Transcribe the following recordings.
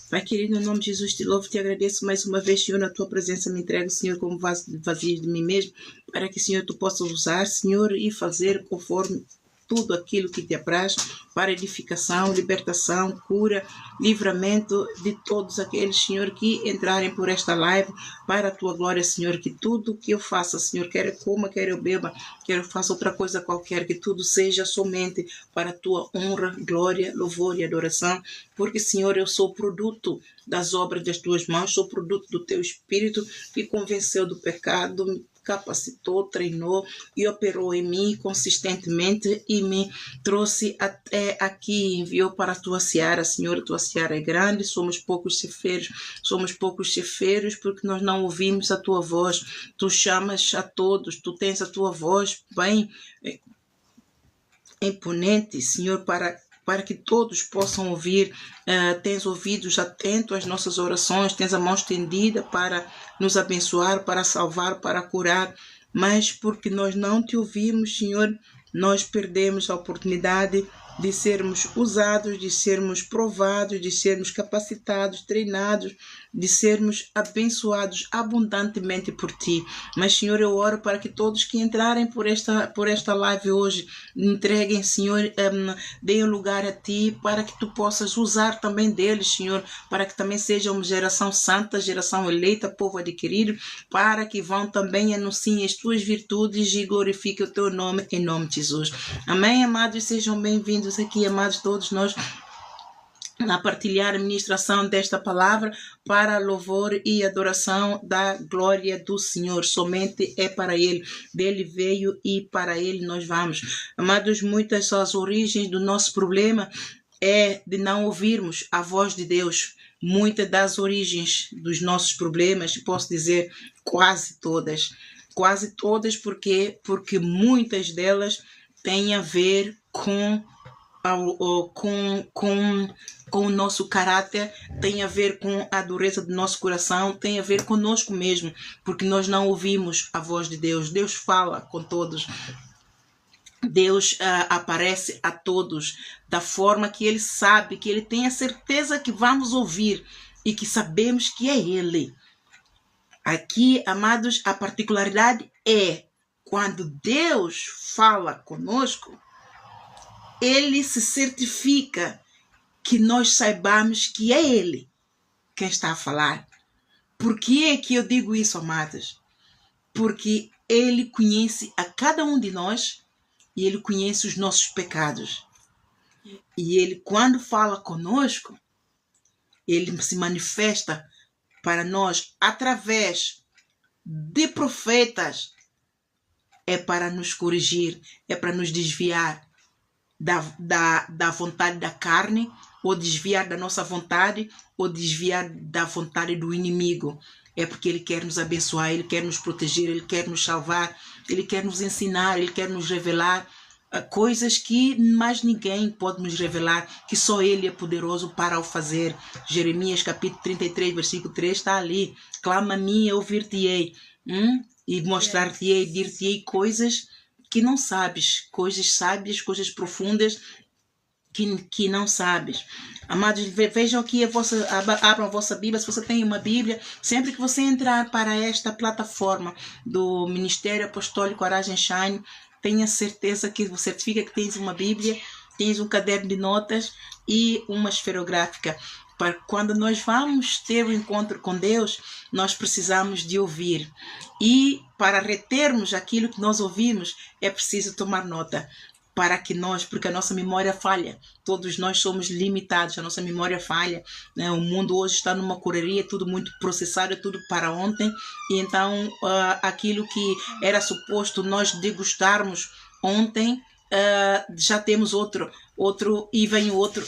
Pai querido, em nome de Jesus, te louvo e te agradeço mais uma vez, Senhor, na tua presença me entrego, Senhor, como vazio de mim mesmo, para que, Senhor, tu possas usar, Senhor, e fazer conforme tudo aquilo que te apraz, para edificação, libertação, cura, livramento de todos aqueles, Senhor, que entrarem por esta live, para a tua glória, Senhor, que tudo que eu faça, Senhor, quer eu coma, quer eu beba, quer eu faça outra coisa qualquer, que tudo seja somente para a tua honra, glória, louvor e adoração, porque, Senhor, eu sou produto das obras das tuas mãos, sou produto do teu Espírito, que convenceu do pecado, me capacitou, treinou e operou em mim consistentemente e me trouxe até aqui, enviou para a tua seara, Senhor. A tua seara é grande, somos poucos cefeiros porque nós não ouvimos a tua voz. Tu chamas a todos, tu tens a tua voz bem imponente, Senhor, para que todos possam ouvir. Tens ouvidos atentos às nossas orações, tens a mão estendida para nos abençoar, para salvar, para curar, mas porque nós não te ouvimos, Senhor, nós perdemos a oportunidade de sermos usados, de sermos provados, de sermos capacitados, treinados, de sermos abençoados abundantemente por ti. Mas, Senhor, eu oro para que todos que entrarem por esta live hoje entreguem, Senhor, deem lugar a ti, para que tu possas usar também deles, Senhor, para que também seja uma geração santa, geração eleita, povo adquirido, para que vão também anunciem as tuas virtudes e glorifiquem o teu nome, em nome de Jesus. Amém, amados, sejam bem-vindos aqui, amados, todos nós, a partilhar a ministração desta palavra para louvor e adoração da glória do Senhor. Somente é para Ele, dele veio e para Ele nós vamos. Amados, muitas são as origens do nosso problema, é de não ouvirmos a voz de Deus. Muitas das origens dos nossos problemas, posso dizer quase todas, porque muitas delas têm a ver com o nosso caráter, tem a ver com a dureza do nosso coração, tem a ver conosco mesmo, porque nós não ouvimos a voz de Deus. Deus fala com todos, Deus aparece a todos da forma que Ele sabe, que Ele tem a certeza que vamos ouvir e que sabemos que é Ele. Aqui, amados, a particularidade é quando Deus fala conosco, Ele se certifica que nós saibamos que é Ele quem está a falar. Por que é que eu digo isso, amados? Porque Ele conhece a cada um de nós e Ele conhece os nossos pecados. E Ele, quando fala conosco, Ele se manifesta para nós através de profetas. É para nos corrigir, é para nos desviar da vontade da carne, ou desviar da nossa vontade, ou desviar da vontade do inimigo. É porque Ele quer nos abençoar, Ele quer nos proteger, Ele quer nos salvar, Ele quer nos ensinar, Ele quer nos revelar coisas que mais ninguém pode nos revelar, que só Ele é poderoso para o fazer. Jeremias capítulo 33, versículo 3 está ali. Clama a mim, eu ouvir-te-ei, e mostrar-te-ei, dir-te-ei coisas que não sabes, coisas sábias, coisas profundas que não sabes. Amados, vejam aqui, abram a vossa Bíblia, se você tem uma Bíblia, sempre que você entrar para esta plataforma do Ministério Apostólico Aragem Shine, tenha certeza que você certifica que tens uma Bíblia, tens um caderno de notas e uma esferográfica. Para quando nós vamos ter um encontro com Deus, nós precisamos de ouvir. E para retermos aquilo que nós ouvimos, é preciso tomar nota. Porque a nossa memória falha. Todos nós somos limitados, a nossa memória falha. Né? O mundo hoje está numa correria, tudo muito processado, tudo para ontem. E então, aquilo que era suposto nós degustarmos ontem, já temos outro, e vem outro,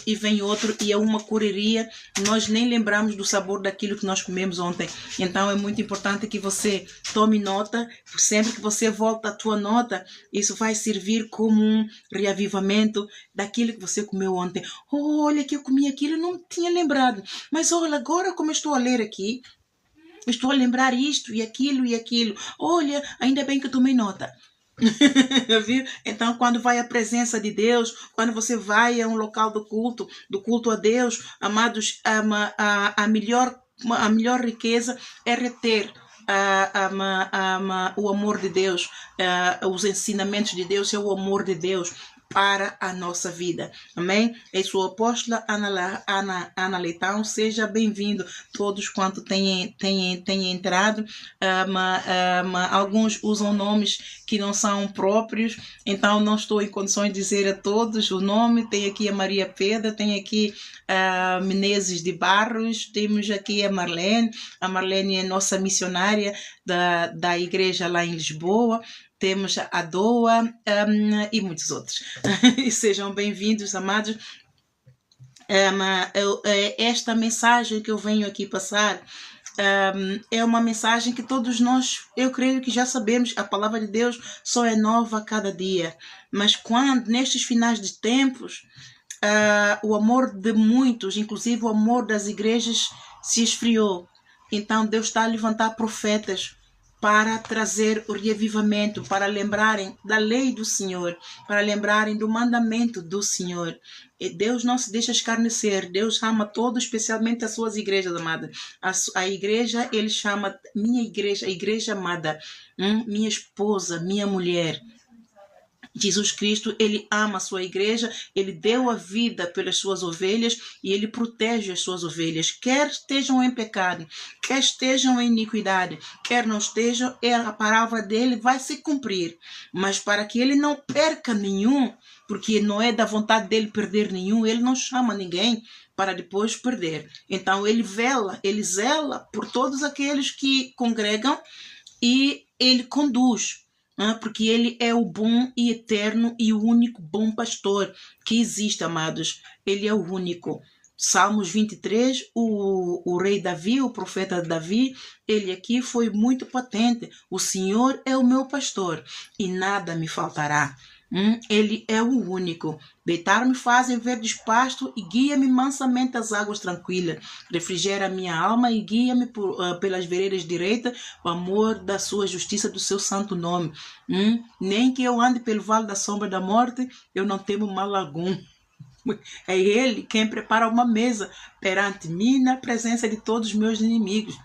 e é uma correria, nós nem lembramos do sabor daquilo que nós comemos ontem. Então é muito importante que você tome nota, sempre que você volta a tua nota, isso vai servir como um reavivamento daquilo que você comeu ontem. Olha que eu comi aquilo, não tinha lembrado, mas olha, agora como eu estou a ler aqui, estou a lembrar isto e aquilo, olha, ainda bem que eu tomei nota. Viu? Então, quando vai à presença de Deus, quando você vai a um local do culto a Deus, amados, a melhor riqueza é reter o amor de Deus, os ensinamentos de Deus, é o amor de Deus para a nossa vida. Amém? É sua apóstola Ana Leitão. Seja bem-vindo todos quanto têm entrado. Alguns usam nomes que não são próprios, então não estou em condições de dizer a todos o nome. Tem aqui a Maria Pedra, tem aqui a Menezes de Barros, temos aqui a Marlene. A Marlene é nossa missionária da igreja lá em Lisboa. Temos a Doa e muitos outros. Sejam bem-vindos, amados. Esta mensagem que eu venho aqui passar é uma mensagem que todos nós, eu creio que já sabemos. A palavra de Deus só é nova a cada dia. Mas quando, nestes finais de tempos, o amor de muitos, inclusive o amor das igrejas, se esfriou. Então Deus está a levantar profetas para trazer o reavivamento, para lembrarem da lei do Senhor, para lembrarem do mandamento do Senhor. E Deus não se deixa escarnecer, Deus ama todos, especialmente as suas igrejas amadas. A igreja, Ele chama minha igreja, a igreja amada, minha esposa, minha mulher. Jesus Cristo, Ele ama a sua igreja, Ele deu a vida pelas suas ovelhas e Ele protege as suas ovelhas, quer estejam em pecado, quer estejam em iniquidade, quer não estejam, a palavra dele vai se cumprir. Mas para que Ele não perca nenhum, porque não é da vontade dele perder nenhum, Ele não chama ninguém para depois perder. Então Ele zela por todos aqueles que congregam e Ele conduz. Porque Ele é o bom e eterno e o único bom pastor que existe, amados. Ele é o único. Salmos 23, o rei Davi, o profeta Davi, ele aqui foi muito patente. O Senhor é o meu pastor e nada me faltará. Ele é o único. Deitar-me fazem verdes pasto e guia-me mansamente às águas tranquilas. Refrigera a minha alma e guia-me pelas veredas direitas, o amor da sua justiça, do seu santo nome. Nem que eu ande pelo vale da sombra da morte, eu não temo mal algum. É Ele quem prepara uma mesa perante mim na presença de todos os meus inimigos.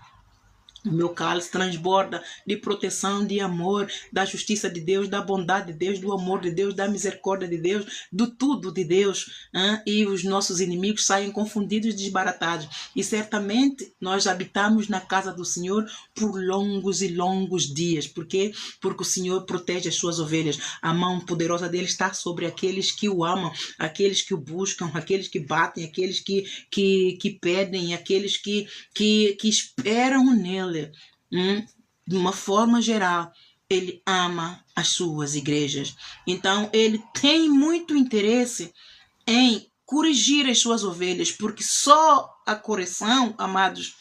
O meu cálice transborda de proteção, de amor, da justiça de Deus, da bondade de Deus, do amor de Deus, da misericórdia de Deus, do tudo de Deus. E os nossos inimigos saem confundidos e desbaratados. E certamente nós habitamos na casa do Senhor por longos e longos dias. Por quê? Porque o Senhor protege as suas ovelhas. A mão poderosa dele está sobre aqueles que o amam, aqueles que o buscam, aqueles que batem, aqueles que pedem, aqueles que esperam nele. De uma forma geral, Ele ama as suas igrejas. Então, Ele tem muito interesse em corrigir as suas ovelhas, porque só a correção, amados,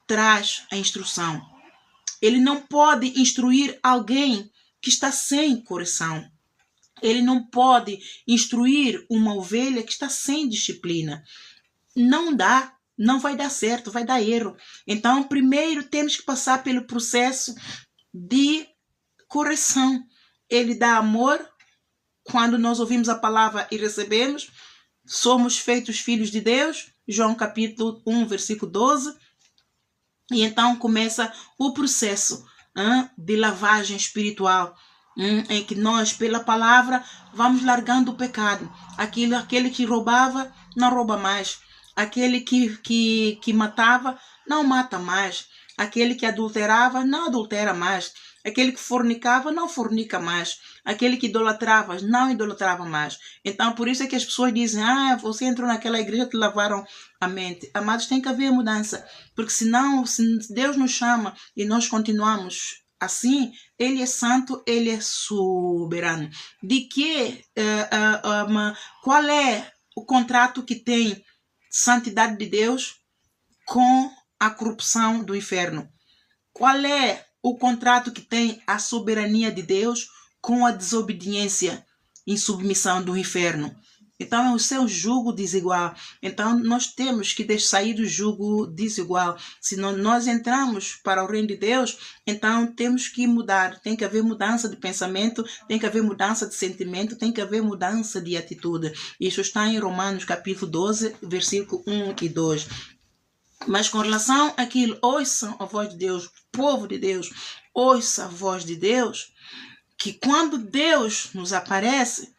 traz a instrução. Ele não pode instruir alguém que está sem correção. Ele não pode instruir uma ovelha que está sem disciplina. Não dá. Não vai dar certo, vai dar erro. Então, primeiro temos que passar pelo processo de correção. Ele dá amor. Quando nós ouvimos a palavra e recebemos, somos feitos filhos de Deus. João capítulo 1, versículo 12. E então começa o processo de lavagem espiritual, em que nós, pela palavra, vamos largando o pecado. Aquele que roubava, não rouba mais. Aquele que matava, não mata mais. Aquele que adulterava, não adultera mais. Aquele que fornicava, não fornica mais. Aquele que idolatrava, não idolatrava mais. Então, por isso é que as pessoas dizem, você entrou naquela igreja que lavaram a mente. Amados, tem que haver mudança. Porque senão, se Deus nos chama e nós continuamos assim, Ele é santo, Ele é soberano. Qual é o contrato que tem santidade de Deus com a corrupção do inferno? Qual é o contrato que tem a soberania de Deus com a desobediência e submissão do inferno? Então é o seu jugo desigual. Então nós temos que sair do jugo desigual. Se nós entramos para o reino de Deus, então temos que mudar. Tem que haver mudança de pensamento, tem que haver mudança de sentimento, tem que haver mudança de atitude. Isso está em Romanos capítulo 12, versículo 1 e 2. Mas com relação àquilo, ouçam a voz de Deus, povo de Deus, ouça a voz de Deus, que quando Deus nos aparece,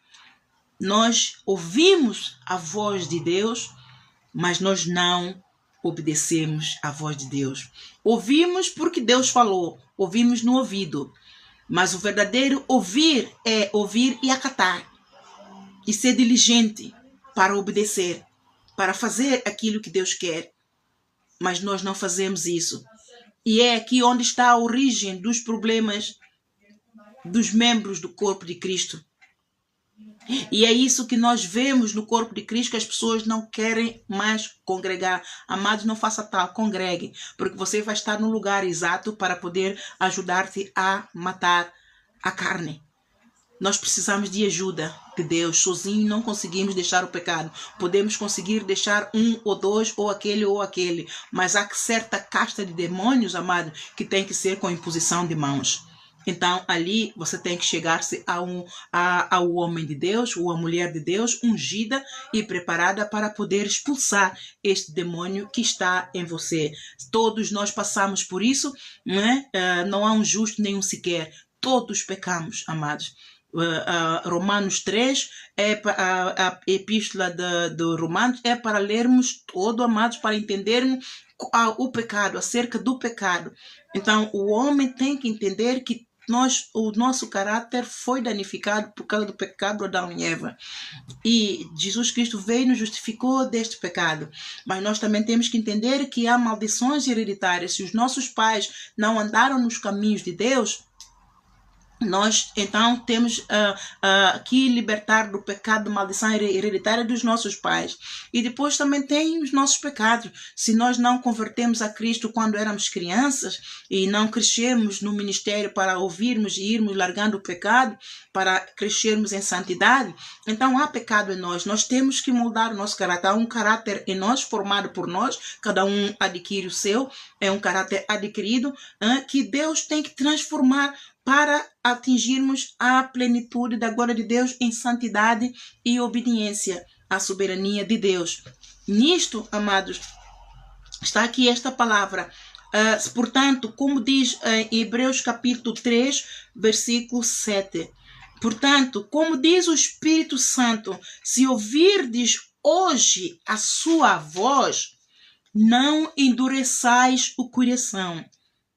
nós ouvimos a voz de Deus, mas nós não obedecemos à voz de Deus. Ouvimos porque Deus falou, ouvimos no ouvido, mas o verdadeiro ouvir é ouvir e acatar, e ser diligente para obedecer, para fazer aquilo que Deus quer. Mas nós não fazemos isso. E é aqui onde está a origem dos problemas dos membros do corpo de Cristo. E é isso que nós vemos no corpo de Cristo, que as pessoas não querem mais congregar. Amados, não faça tal, congregue, porque você vai estar no lugar exato para poder ajudar-te a matar a carne. Nós precisamos de ajuda de Deus. Sozinho não conseguimos deixar o pecado. Podemos conseguir deixar um ou dois, ou aquele. Mas há certa casta de demônios, amado, que tem que ser com imposição de mãos. Então, ali você tem que chegar-se ao homem de Deus, ou a mulher de Deus, ungida e preparada para poder expulsar este demônio que está em você. Todos nós passamos por isso, né? Não há um justo nenhum sequer. Todos pecamos, amados. Romanos 3, a epístola de Romanos é para lermos todo, amados, para entendermos o pecado, acerca do pecado. Então, o homem tem que entender que o nosso caráter foi danificado por causa do pecado de Adão e Eva. E Jesus Cristo veio e nos justificou deste pecado. Mas nós também temos que entender que há maldições hereditárias. Se os nossos pais não andaram nos caminhos de Deus, nós então temos que libertar do pecado, da maldição hereditária dos nossos pais. E depois também tem os nossos pecados. Se nós não convertemos a Cristo quando éramos crianças e não crescemos no ministério para ouvirmos e irmos largando o pecado, para crescermos em santidade, então há pecado em nós. Nós temos que moldar o nosso caráter. Há um caráter em nós, formado por nós, cada um adquire o seu, é um caráter adquirido, que Deus tem que transformar para atingirmos a plenitude da glória de Deus em santidade e obediência à soberania de Deus. Nisto, amados, está aqui esta palavra. Portanto, como diz em Hebreus capítulo 3, versículo 7. Portanto, como diz o Espírito Santo, se ouvirdes hoje a sua voz, não endureçais o coração.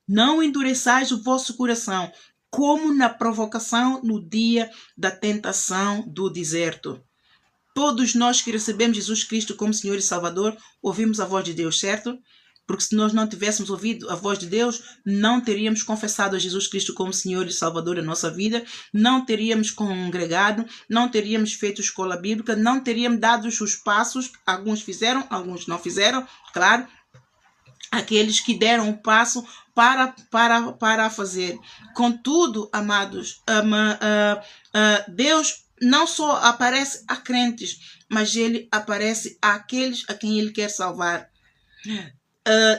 Não endureçais o vosso coração, como na provocação no dia da tentação do deserto. Todos nós que recebemos Jesus Cristo como Senhor e Salvador, ouvimos a voz de Deus, certo? Porque se nós não tivéssemos ouvido a voz de Deus, não teríamos confessado a Jesus Cristo como Senhor e Salvador da nossa vida, não teríamos congregado, não teríamos feito escola bíblica, não teríamos dado os passos, alguns fizeram, alguns não fizeram, claro, aqueles que deram o passo para fazer. Contudo, amados, Deus não só aparece a crentes, mas ele aparece àqueles a quem ele quer salvar.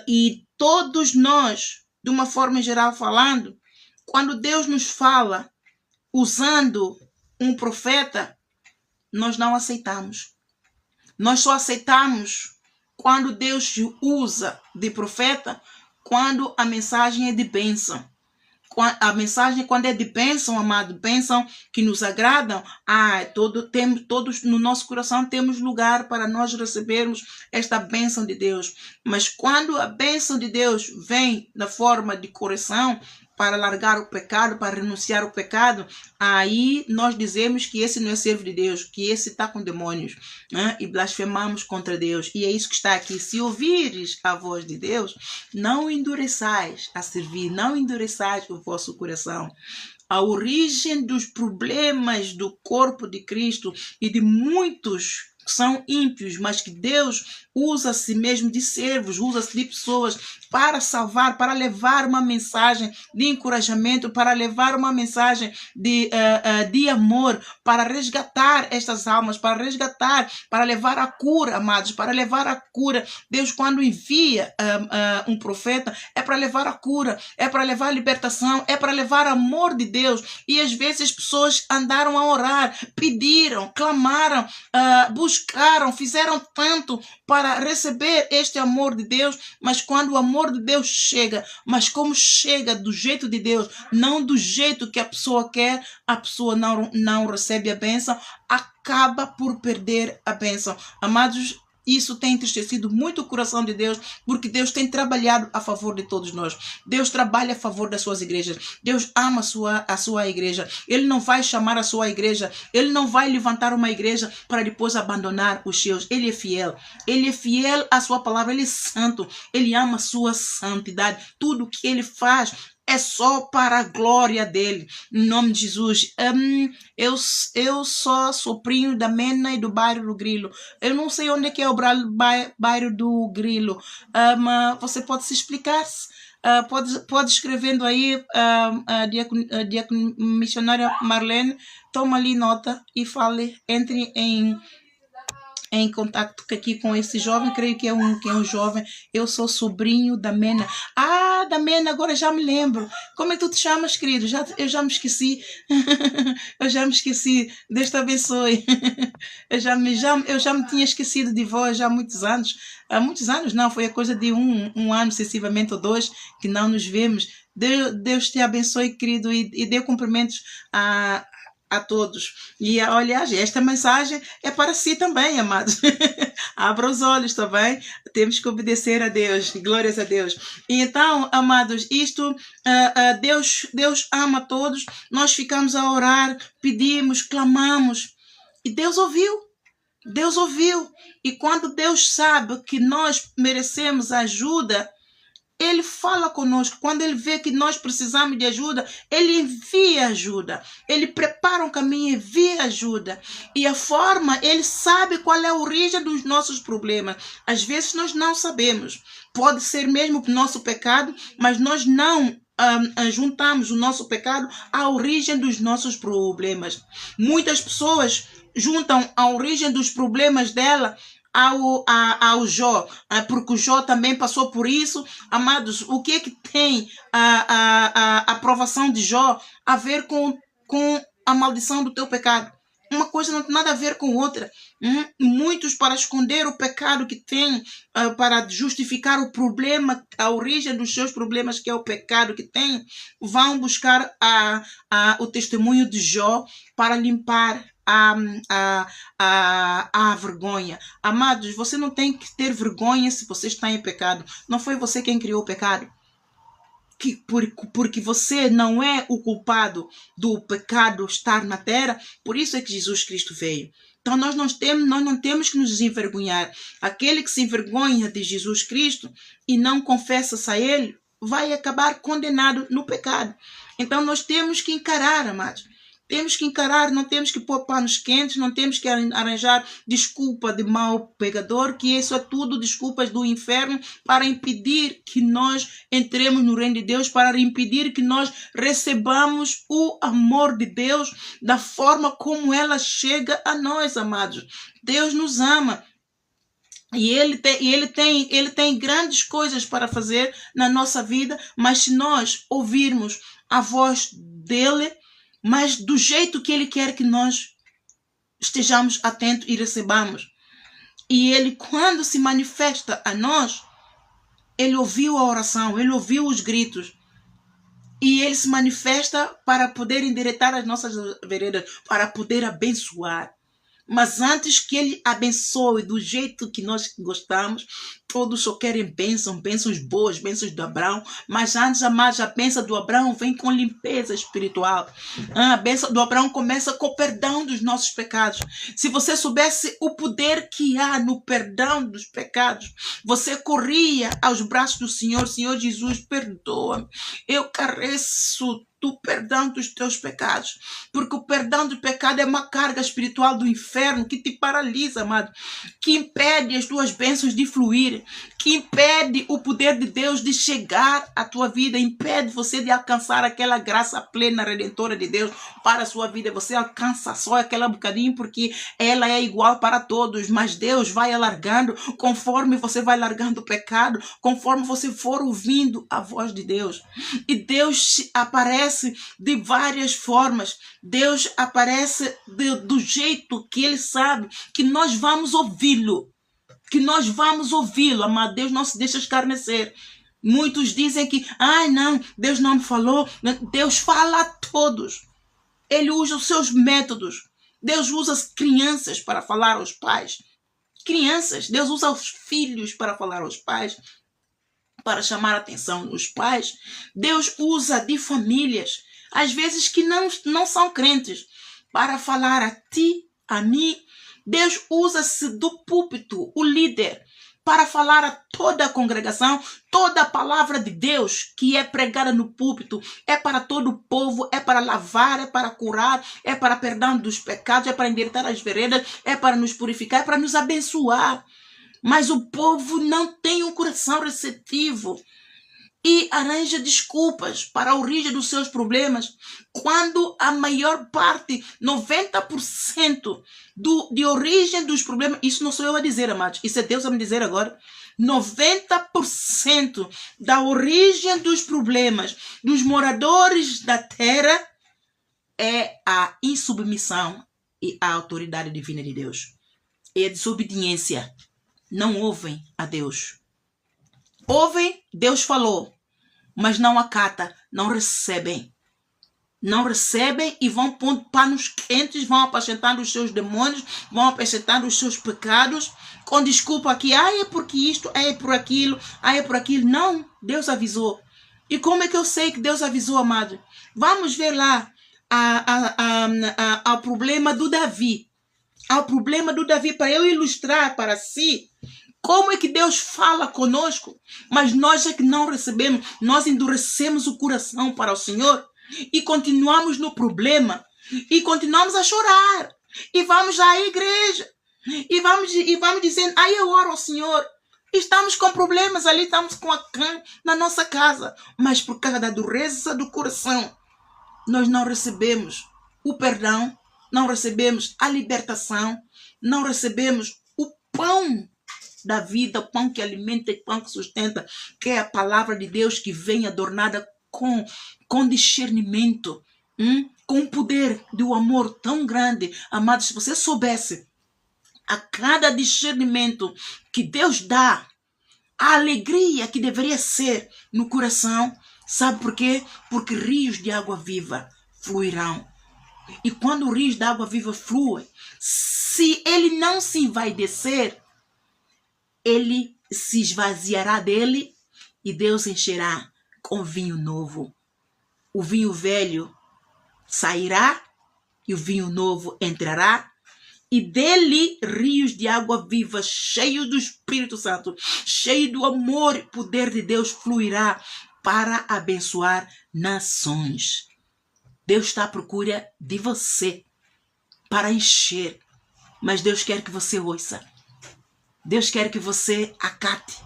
E todos nós, de uma forma geral falando, quando Deus nos fala usando um profeta, nós não aceitamos. Nós só aceitamos quando Deus usa de profeta, quando a mensagem é de bênção. A mensagem, quando é de bênção, amado, bênção que nos agradam, todos no nosso coração temos lugar para nós recebermos esta bênção de Deus. Mas quando a bênção de Deus vem na forma de correção, para largar o pecado, para renunciar ao pecado, aí nós dizemos que esse não é servo de Deus, que esse está com demônios, né? E blasfemamos contra Deus. E é isso que está aqui. Se ouvires a voz de Deus, não endureçais a servir, não endureçais o vosso coração. A origem dos problemas do corpo de Cristo e de muitos que são ímpios, mas que Deus usa a si mesmo de servos, usa-se de pessoas para salvar, para levar uma mensagem de encorajamento, para levar uma mensagem de amor, para resgatar estas almas, para resgatar, para levar a cura, amados, para levar a cura. Deus, quando envia um profeta, é para levar a cura, é para levar a libertação, é para levar amor de Deus. E às vezes as pessoas andaram a orar, pediram, clamaram, buscaram, fizeram tanto para receber este amor de Deus, mas quando o amor de Deus chega, mas como chega do jeito de Deus, não do jeito que a pessoa quer, a pessoa não recebe a bênção, acaba por perder a bênção. Amados, isso tem entristecido muito o coração de Deus, porque Deus tem trabalhado a favor de todos nós. Deus trabalha a favor das suas igrejas. Deus ama a sua igreja. Ele não vai chamar a sua igreja. Ele não vai levantar uma igreja para depois abandonar os seus. Ele é fiel. Ele é fiel à sua palavra. Ele é santo. Ele ama a sua santidade. Tudo que ele faz é só para a glória dele. Em nome de Jesus. Eu sou sobrinho da Mena e do bairro do Grilo. Eu não sei onde é que é o bairro do Grilo. Você pode se explicar? Pode escrevendo aí, missionária Marlene, toma ali nota e fale, entre em contato aqui com esse jovem, creio que é um jovem. Eu sou sobrinho da Mena. Da Mena, agora já me lembro. Como é que tu te chamas, querido? Eu já me esqueci. Eu já me esqueci. Deus te abençoe. Eu já me tinha esquecido de vós já há muitos anos. Há muitos anos, não, foi a coisa de um ano, excessivamente, ou 2, que não nos vemos. Deus te abençoe, querido, e dê cumprimentos a todos. E, aliás, esta mensagem é para si também, amados. Abra os olhos também. Temos que obedecer a Deus. Glórias a Deus. E então, amados, isto, Deus ama todos. Nós ficamos a orar, pedimos, clamamos. E Deus ouviu. Deus ouviu. E quando Deus sabe que nós merecemos ajuda, Ele fala conosco. Quando Ele vê que nós precisamos de ajuda, Ele envia ajuda. Ele prepara um caminho e envia ajuda. E a forma, Ele sabe qual é a origem dos nossos problemas. Às vezes nós não sabemos. Pode ser mesmo o nosso pecado, mas nós não juntamos o nosso pecado à origem dos nossos problemas. Muitas pessoas juntam a origem dos problemas dela ao Jó, porque o Jó também passou por isso. Amados, o que é que tem a aprovação de Jó a ver com a maldição do teu pecado? Uma coisa não tem nada a ver com outra. Muitos, para esconder o pecado que têm, para justificar o problema, a origem dos seus problemas, que é o pecado que têm, vão buscar o testemunho de Jó para limpar a vergonha. Amados, você não tem que ter vergonha se você está em pecado. Não foi você quem criou o pecado. Porque você não é o culpado do pecado estar na terra. Por isso é que Jesus Cristo veio. Então nós não temos que nos envergonhar. Aquele que se envergonha de Jesus Cristo e não confessa-se a Ele, vai acabar condenado no pecado. Então nós temos que encarar, amados. Temos que encarar, não temos que pôr panos quentes, não temos que arranjar desculpa de mau pecador, que isso é tudo desculpas do inferno para impedir que nós entremos no reino de Deus, para impedir que nós recebamos o amor de Deus da forma como ela chega a nós, amados. Deus nos ama. E ele tem grandes coisas para fazer na nossa vida, mas se nós ouvirmos a voz dele, mas do jeito que Ele quer que nós estejamos atentos e recebamos. E Ele, quando se manifesta a nós, Ele ouviu a oração, Ele ouviu os gritos. E Ele se manifesta para poder endireitar as nossas veredas, para poder abençoar. Mas antes que Ele abençoe do jeito que nós gostamos, todos só querem bênçãos boas, bênçãos do Abraão. Mas antes, amados, a bênção do Abraão vem com limpeza espiritual. A bênção do Abraão começa com o perdão dos nossos pecados. Se você soubesse o poder que há no perdão dos pecados, você corria aos braços do Senhor. Senhor Jesus, perdoa-me. Eu careço do perdão dos teus pecados. Porque o perdão do pecado é uma carga espiritual do inferno que te paralisa, amado. Que impede as tuas bênçãos de fluir. Que impede o poder de Deus de chegar à tua vida. Impede você de alcançar aquela graça plena, redentora de Deus para a sua vida. Você alcança só aquela bocadinho porque ela é igual para todos. Mas Deus vai alargando conforme você vai largando o pecado, conforme você for ouvindo a voz de Deus. E Deus aparece de várias formas. Deus aparece do jeito que Ele sabe que nós vamos ouvi-lo. Que nós vamos ouvi-lo, amado. Deus não se deixa escarnecer. Muitos dizem que, não, Deus não me falou. Deus fala a todos. Ele usa os seus métodos. Deus usa as crianças para falar aos pais. Crianças, Deus usa os filhos para falar aos pais, para chamar a atenção dos pais. Deus usa de famílias, às vezes que não são crentes, para falar a ti, a mim. Deus usa-se do púlpito, o líder, para falar a toda a congregação. Toda a palavra de Deus que é pregada no púlpito é para todo o povo, é para lavar, é para curar, é para perdão dos pecados, é para endireitar as veredas, é para nos purificar, é para nos abençoar. Mas o povo não tem um coração receptivo e arranja desculpas para a origem dos seus problemas, quando a maior parte, 90% de origem dos problemas, isso não sou eu a dizer, amados, isso é Deus a me dizer agora, 90% da origem dos problemas dos moradores da terra é a insubmissão e a autoridade divina de Deus. É a desobediência. Não ouvem a Deus. Ouvem, Deus falou, mas não acata, não recebem. Não recebem e vão pondo panos quentes, vão apacentando os seus demônios, vão apacentando os seus pecados, com desculpa que, é porque isto, é por aquilo, é por aquilo. Não, Deus avisou. E como é que eu sei que Deus avisou, amado? Vamos ver lá ao problema do Davi. Ao problema do Davi, para eu ilustrar para si como é que Deus fala conosco, mas nós é que não recebemos, nós endurecemos o coração para o Senhor e continuamos no problema e continuamos a chorar e vamos à igreja e vamos dizendo, eu oro ao Senhor, estamos com problemas ali, estamos com a cã na nossa casa, mas por causa da dureza do coração, nós não recebemos o perdão, não recebemos a libertação, não recebemos o pão da vida, o pão que alimenta e pão que sustenta, que é a palavra de Deus que vem adornada com discernimento, com um poder do amor tão grande. Amados, se você soubesse a cada discernimento que Deus dá, a alegria que deveria ser no coração, sabe por quê? Porque rios de água viva fluirão. E quando o rios de água viva fluem, se ele não se envaidecer, ele se esvaziará dele e Deus encherá com vinho novo. O vinho velho sairá e o vinho novo entrará, e dele rios de água viva, cheios do Espírito Santo, cheio do amor e poder de Deus, fluirá para abençoar nações. Deus está à procura de você para encher, mas Deus quer que você ouça. Deus quer que você acate.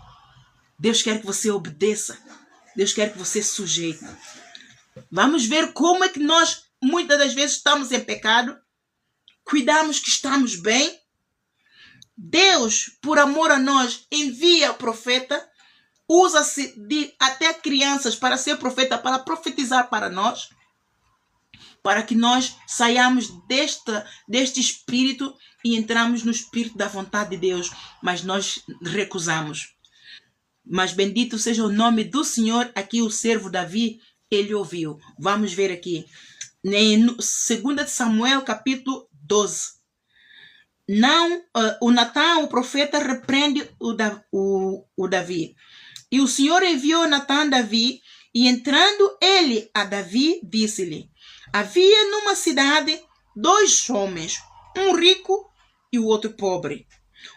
Deus quer que você obedeça. Deus quer que você sujeite. Vamos ver como é que nós, muitas das vezes, estamos em pecado. Cuidamos que estamos bem. Deus, por amor a nós, envia o profeta. Usa-se de até crianças para ser profeta, para profetizar para nós. Para que nós saiamos deste espírito e entramos no espírito da vontade de Deus. Mas nós recusamos. Mas bendito seja o nome do Senhor. Aqui o servo Davi, ele ouviu. Vamos ver aqui. Em 2 Samuel, capítulo 12. O Natã, o profeta, repreende o Davi. E o Senhor enviou Natã a Davi, e entrando ele a Davi, disse-lhe: havia numa cidade 2 homens, um rico e o outro pobre.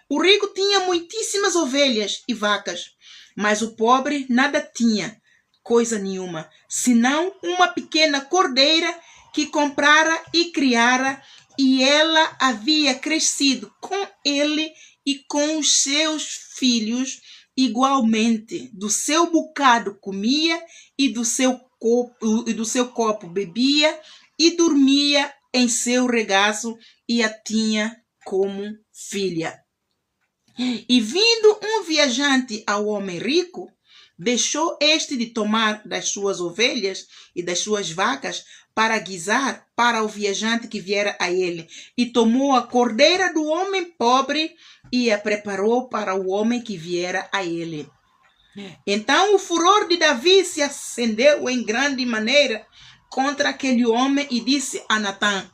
O rico tinha muitíssimas ovelhas e vacas, mas o pobre nada tinha, coisa nenhuma, senão uma pequena cordeira que comprara e criara, e ela havia crescido com ele e com os seus filhos igualmente. Do seu bocado comia e do seu copo bebia e dormia em seu regaço e a tinha como filha. E vindo um viajante ao homem rico, deixou este de tomar das suas ovelhas e das suas vacas para guisar para o viajante que viera a ele, e tomou a cordeira do homem pobre e a preparou para o homem que viera a ele. Então o furor de Davi se acendeu em grande maneira contra aquele homem e disse a Natã: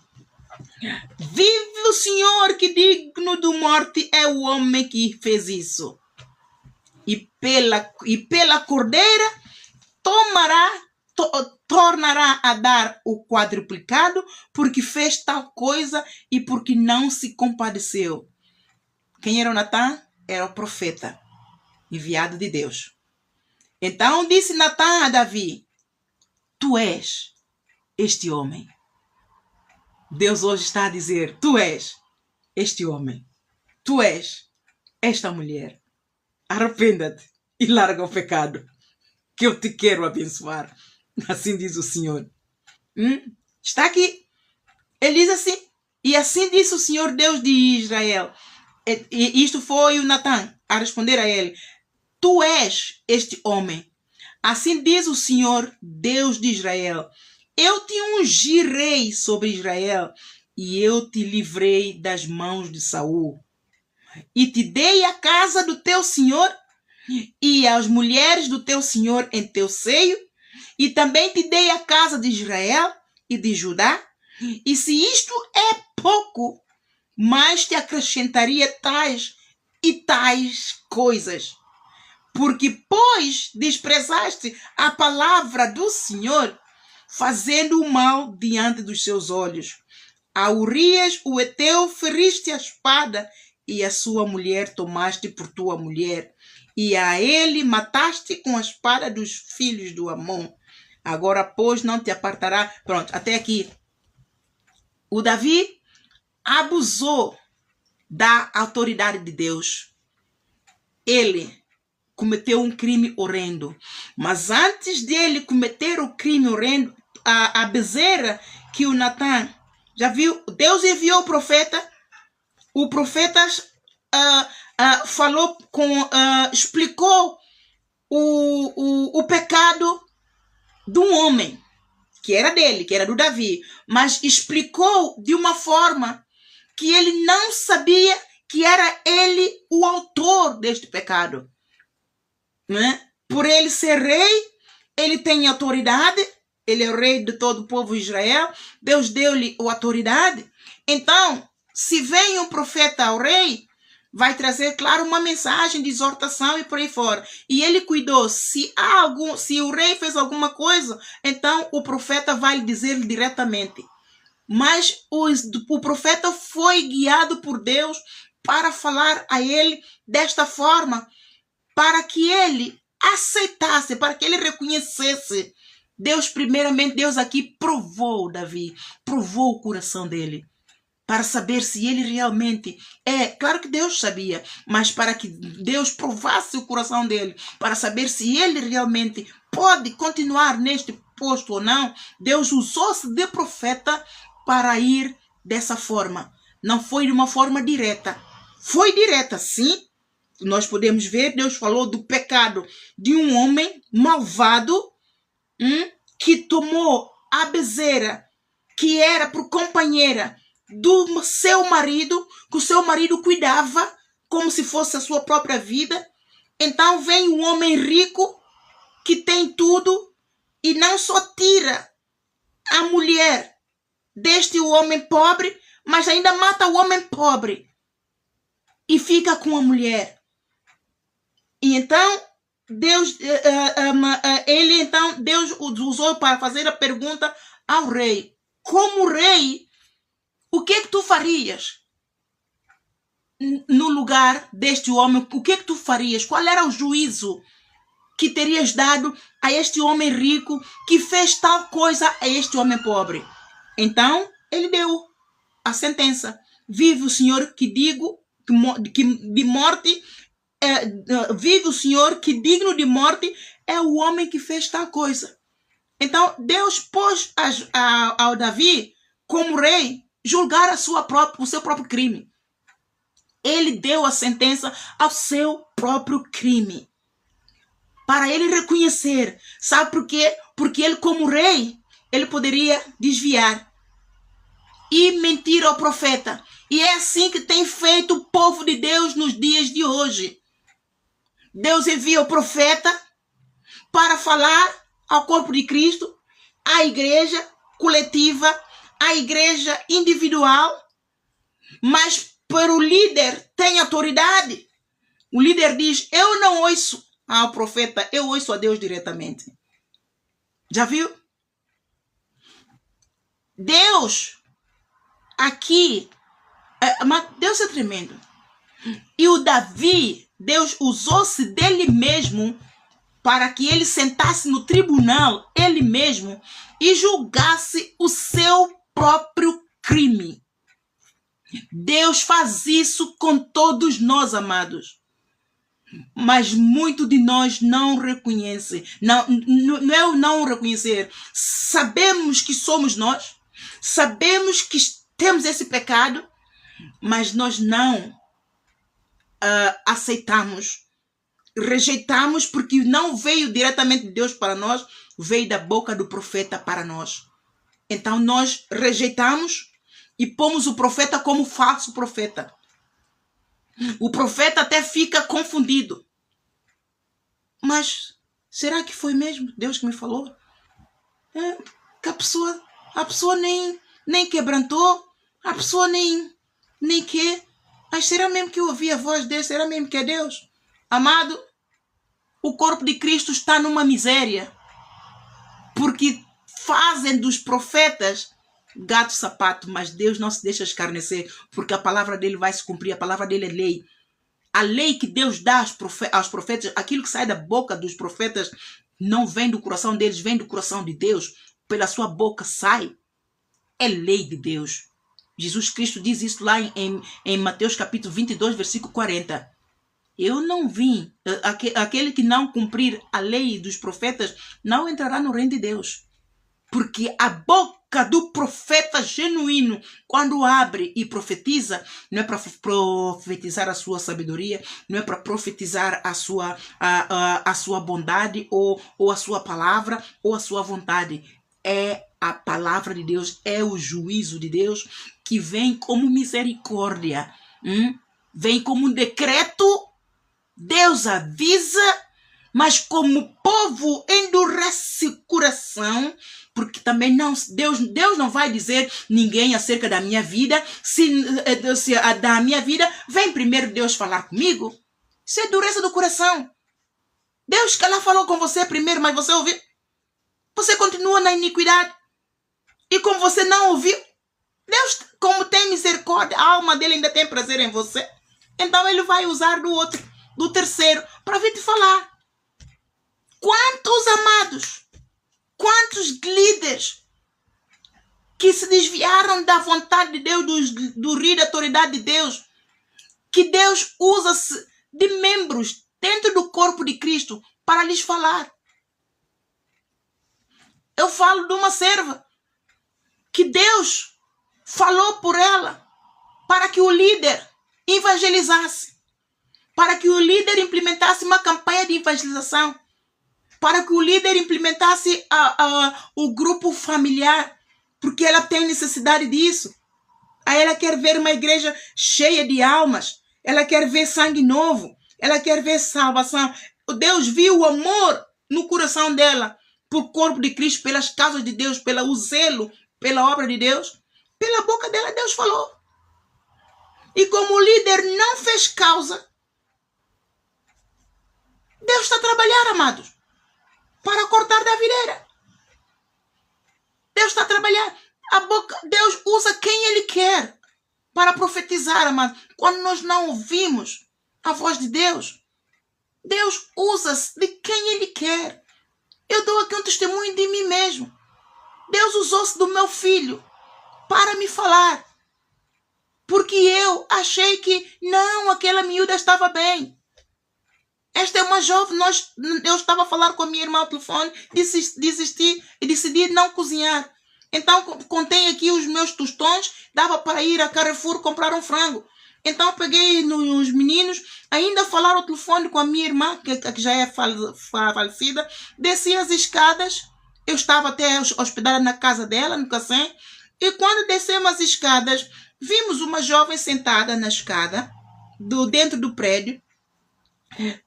vive o Senhor, que digno de morte é o homem que fez isso. E pela cordeira tornará a dar o quadruplicado, porque fez tal coisa e porque não se compadeceu. Quem era o Natã? Era o profeta enviado de Deus. Então disse Natã a Davi: tu és este homem. Deus hoje está a dizer: tu és este homem. Tu és esta mulher. Arrependa-te e larga o pecado, que eu te quero abençoar. Assim diz o Senhor. Está aqui. Ele diz assim: e assim disse o Senhor Deus de Israel. E isto foi o Natã a responder a ele: tu és este homem. Assim diz o Senhor Deus de Israel: eu te ungi rei sobre Israel, e eu te livrei das mãos de Saul. E te dei a casa do teu senhor e as mulheres do teu senhor em teu seio, e também te dei a casa de Israel e de Judá. E se isto é pouco, mais te acrescentaria tais e tais coisas. Porque, pois, desprezaste a palavra do Senhor, fazendo o mal diante dos seus olhos. A Urias, o Heteu, feriste a espada, e a sua mulher tomaste por tua mulher, e a ele mataste com a espada dos filhos do Amon. Agora, pois, não te apartará. Pronto, até aqui. O Davi abusou da autoridade de Deus. Ele cometeu um crime horrendo. Mas antes dele cometer o crime horrendo, a bezerra que o Natã, já viu? Deus enviou o profeta. O profeta falou explicou o pecado de um homem, que era dele, que era do Davi, mas explicou de uma forma que ele não sabia que era ele o autor deste pecado. Né? Por ele ser rei, ele tem autoridade, ele é o rei de todo o povo de Israel, Deus deu-lhe a autoridade. Então, se vem um profeta ao rei, vai trazer, claro, uma mensagem de exortação e por aí fora. E ele cuidou, se o rei fez alguma coisa, então o profeta vai lhe dizer diretamente. Mas o profeta foi guiado por Deus para falar a ele desta forma, para que ele aceitasse, para que ele reconhecesse. Deus, primeiramente, Deus aqui provou Davi, provou o coração dele, para saber se ele realmente é. Claro que Deus sabia, mas para que Deus provasse o coração dele, para saber se ele realmente pode continuar neste posto ou não, Deus usou-se de profeta para ir dessa forma. Não foi de uma forma direta. Foi direta, sim. Nós podemos ver, Deus falou do pecado de um homem malvado que tomou a bezerra, que era por companheira do seu marido, que o seu marido cuidava como se fosse a sua própria vida. Então vem um homem rico que tem tudo e não só tira a mulher deste homem pobre, mas ainda mata o homem pobre e fica com a mulher. E então Deus usou para fazer a pergunta ao rei: como rei, o que é que tu farias no lugar deste homem? O que é que tu farias? Qual era o juízo que terias dado a este homem rico que fez tal coisa a este homem pobre? Então, ele deu a sentença. Vive o Senhor que digo que de morte, vive o Senhor que digno de morte é o homem que fez tal coisa. Então, Deus pôs ao Davi, como rei, julgar o seu próprio crime. Ele deu a sentença ao seu próprio crime. Para ele reconhecer. Sabe por quê? Porque ele, como rei, ele poderia desviar e mentir ao profeta. E é assim que tem feito o povo de Deus nos dias de hoje. Deus envia o profeta para falar ao corpo de Cristo, à igreja coletiva, à igreja individual, mas para o líder tem autoridade. O líder diz, eu não ouço ao profeta, eu ouço a Deus diretamente. Já viu? Deus, aqui, mas Deus é tremendo. E o Davi, Deus usou-se dele mesmo para que ele sentasse no tribunal, ele mesmo, e julgasse o seu próprio crime. Deus faz isso com todos nós, amados. Mas muito de nós não reconhece. Não é o não reconhecer. Sabemos que somos nós. Sabemos que temos esse pecado. Mas nós não aceitamos. Rejeitamos porque não veio diretamente de Deus para nós. Veio da boca do profeta para nós. Então nós rejeitamos e pomos o profeta como falso profeta. O profeta até fica confundido. Mas será que foi mesmo Deus que me falou? Que a pessoa nem quebrantou, a pessoa nem que. Mas será mesmo que eu ouvi a voz dele? Será mesmo que é Deus? Amado, o corpo de Cristo está numa miséria. Porque fazem dos profetas gato sapato, mas Deus não se deixa escarnecer, porque a palavra dele vai se cumprir, a palavra dele é lei. A lei que Deus dá aos profetas, aquilo que sai da boca dos profetas, não vem do coração deles, vem do coração de Deus. Pela sua boca sai. É lei de Deus. Jesus Cristo diz isso lá em Mateus capítulo 22, versículo 40. Eu não vim, aquele que não cumprir a lei dos profetas, não entrará no reino de Deus. Porque a boca do profeta genuíno, quando abre e profetiza, não é para profetizar a sua sabedoria, não é para profetizar a sua bondade ou a sua palavra ou a sua vontade. É a palavra de Deus, é o juízo de Deus que vem como misericórdia, vem como um decreto. Deus avisa, mas como o povo endurece o coração, porque também Deus não vai dizer ninguém acerca da minha vida. Se da minha vida, vem primeiro Deus falar comigo. Isso é dureza do coração. Deus que ela falou com você primeiro, mas você ouviu. Você continua na iniquidade. E como você não ouviu, Deus, como tem misericórdia, a alma dele ainda tem prazer em você. Então ele vai usar do terceiro, para vir te falar. Quantos amados, quantos líderes que se desviaram da vontade de Deus, do rio da autoridade de Deus, que Deus usa de membros dentro do corpo de Cristo para lhes falar. Eu falo de uma serva que Deus falou por ela para que o líder evangelizasse, para que o líder implementasse uma campanha de evangelização, para que o líder implementasse o grupo familiar, porque ela tem necessidade disso. Aí ela quer ver uma igreja cheia de almas, ela quer ver sangue novo, ela quer ver salvação. Deus viu o amor no coração dela, por corpo de Cristo, pelas causas de Deus, pelo zelo, pela obra de Deus. Pela boca dela Deus falou. E como o líder não fez causa, Deus está a trabalhar, amados, para cortar da videira. Deus está a trabalhar. Deus usa quem Ele quer para profetizar, amados. Quando nós não ouvimos a voz de Deus, Deus usa de quem Ele quer. Eu dou aqui um testemunho de mim mesmo. Deus usou-se do meu filho para me falar. Porque eu achei que não, aquela miúda estava bem. Esta é uma jovem. Eu estava a falar com a minha irmã ao telefone, desisti e decidi não cozinhar. Então contei aqui os meus tostões, dava para ir a Carrefour comprar um frango. Então peguei nos meninos, ainda falar ao telefone com a minha irmã, que já é falecida, desci as escadas, eu estava até hospedada na casa dela, no Cacém, e quando descemos as escadas, vimos uma jovem sentada na escada, dentro do prédio,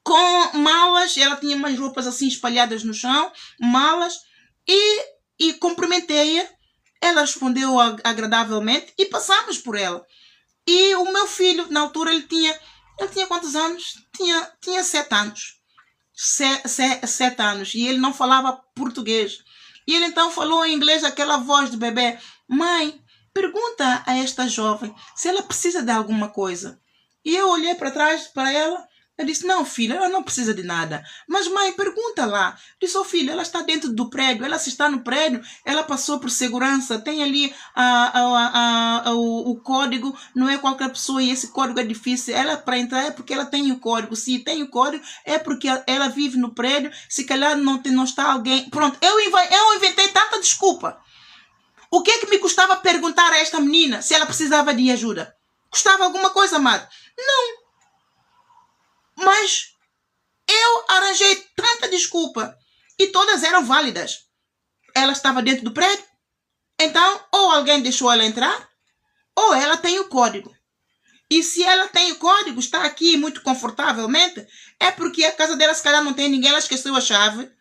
com malas, ela tinha umas roupas assim espalhadas no chão, malas, e cumprimentei-a, ela respondeu agradavelmente e passamos por ela. E o meu filho, na altura, ele tinha quantos anos? Tinha 7 anos. 7 anos. E ele não falava português. E ele então falou em inglês, aquela voz de bebê. Mãe, pergunta a esta jovem se ela precisa de alguma coisa. E eu olhei para trás para ela. Eu disse, não, filha, ela não precisa de nada. Mas, mãe, pergunta lá. Eu disse, filho, ela está dentro do prédio. Ela, se está no prédio, ela passou por segurança. Tem ali o código. Não é qualquer pessoa e esse código é difícil. Ela, para entrar, é porque ela tem o código. Se tem o código, é porque ela vive no prédio. Se calhar não está alguém... Pronto, eu inventei tanta desculpa. O que é que me custava perguntar a esta menina se ela precisava de ajuda? Custava alguma coisa, amado? Não. Mas eu arranjei tanta desculpa e todas eram válidas. Ela estava dentro do prédio, então ou alguém deixou ela entrar ou ela tem o código. E se ela tem o código, está aqui muito confortavelmente, é porque a casa dela se calhar não tem ninguém, ela esqueceu a chave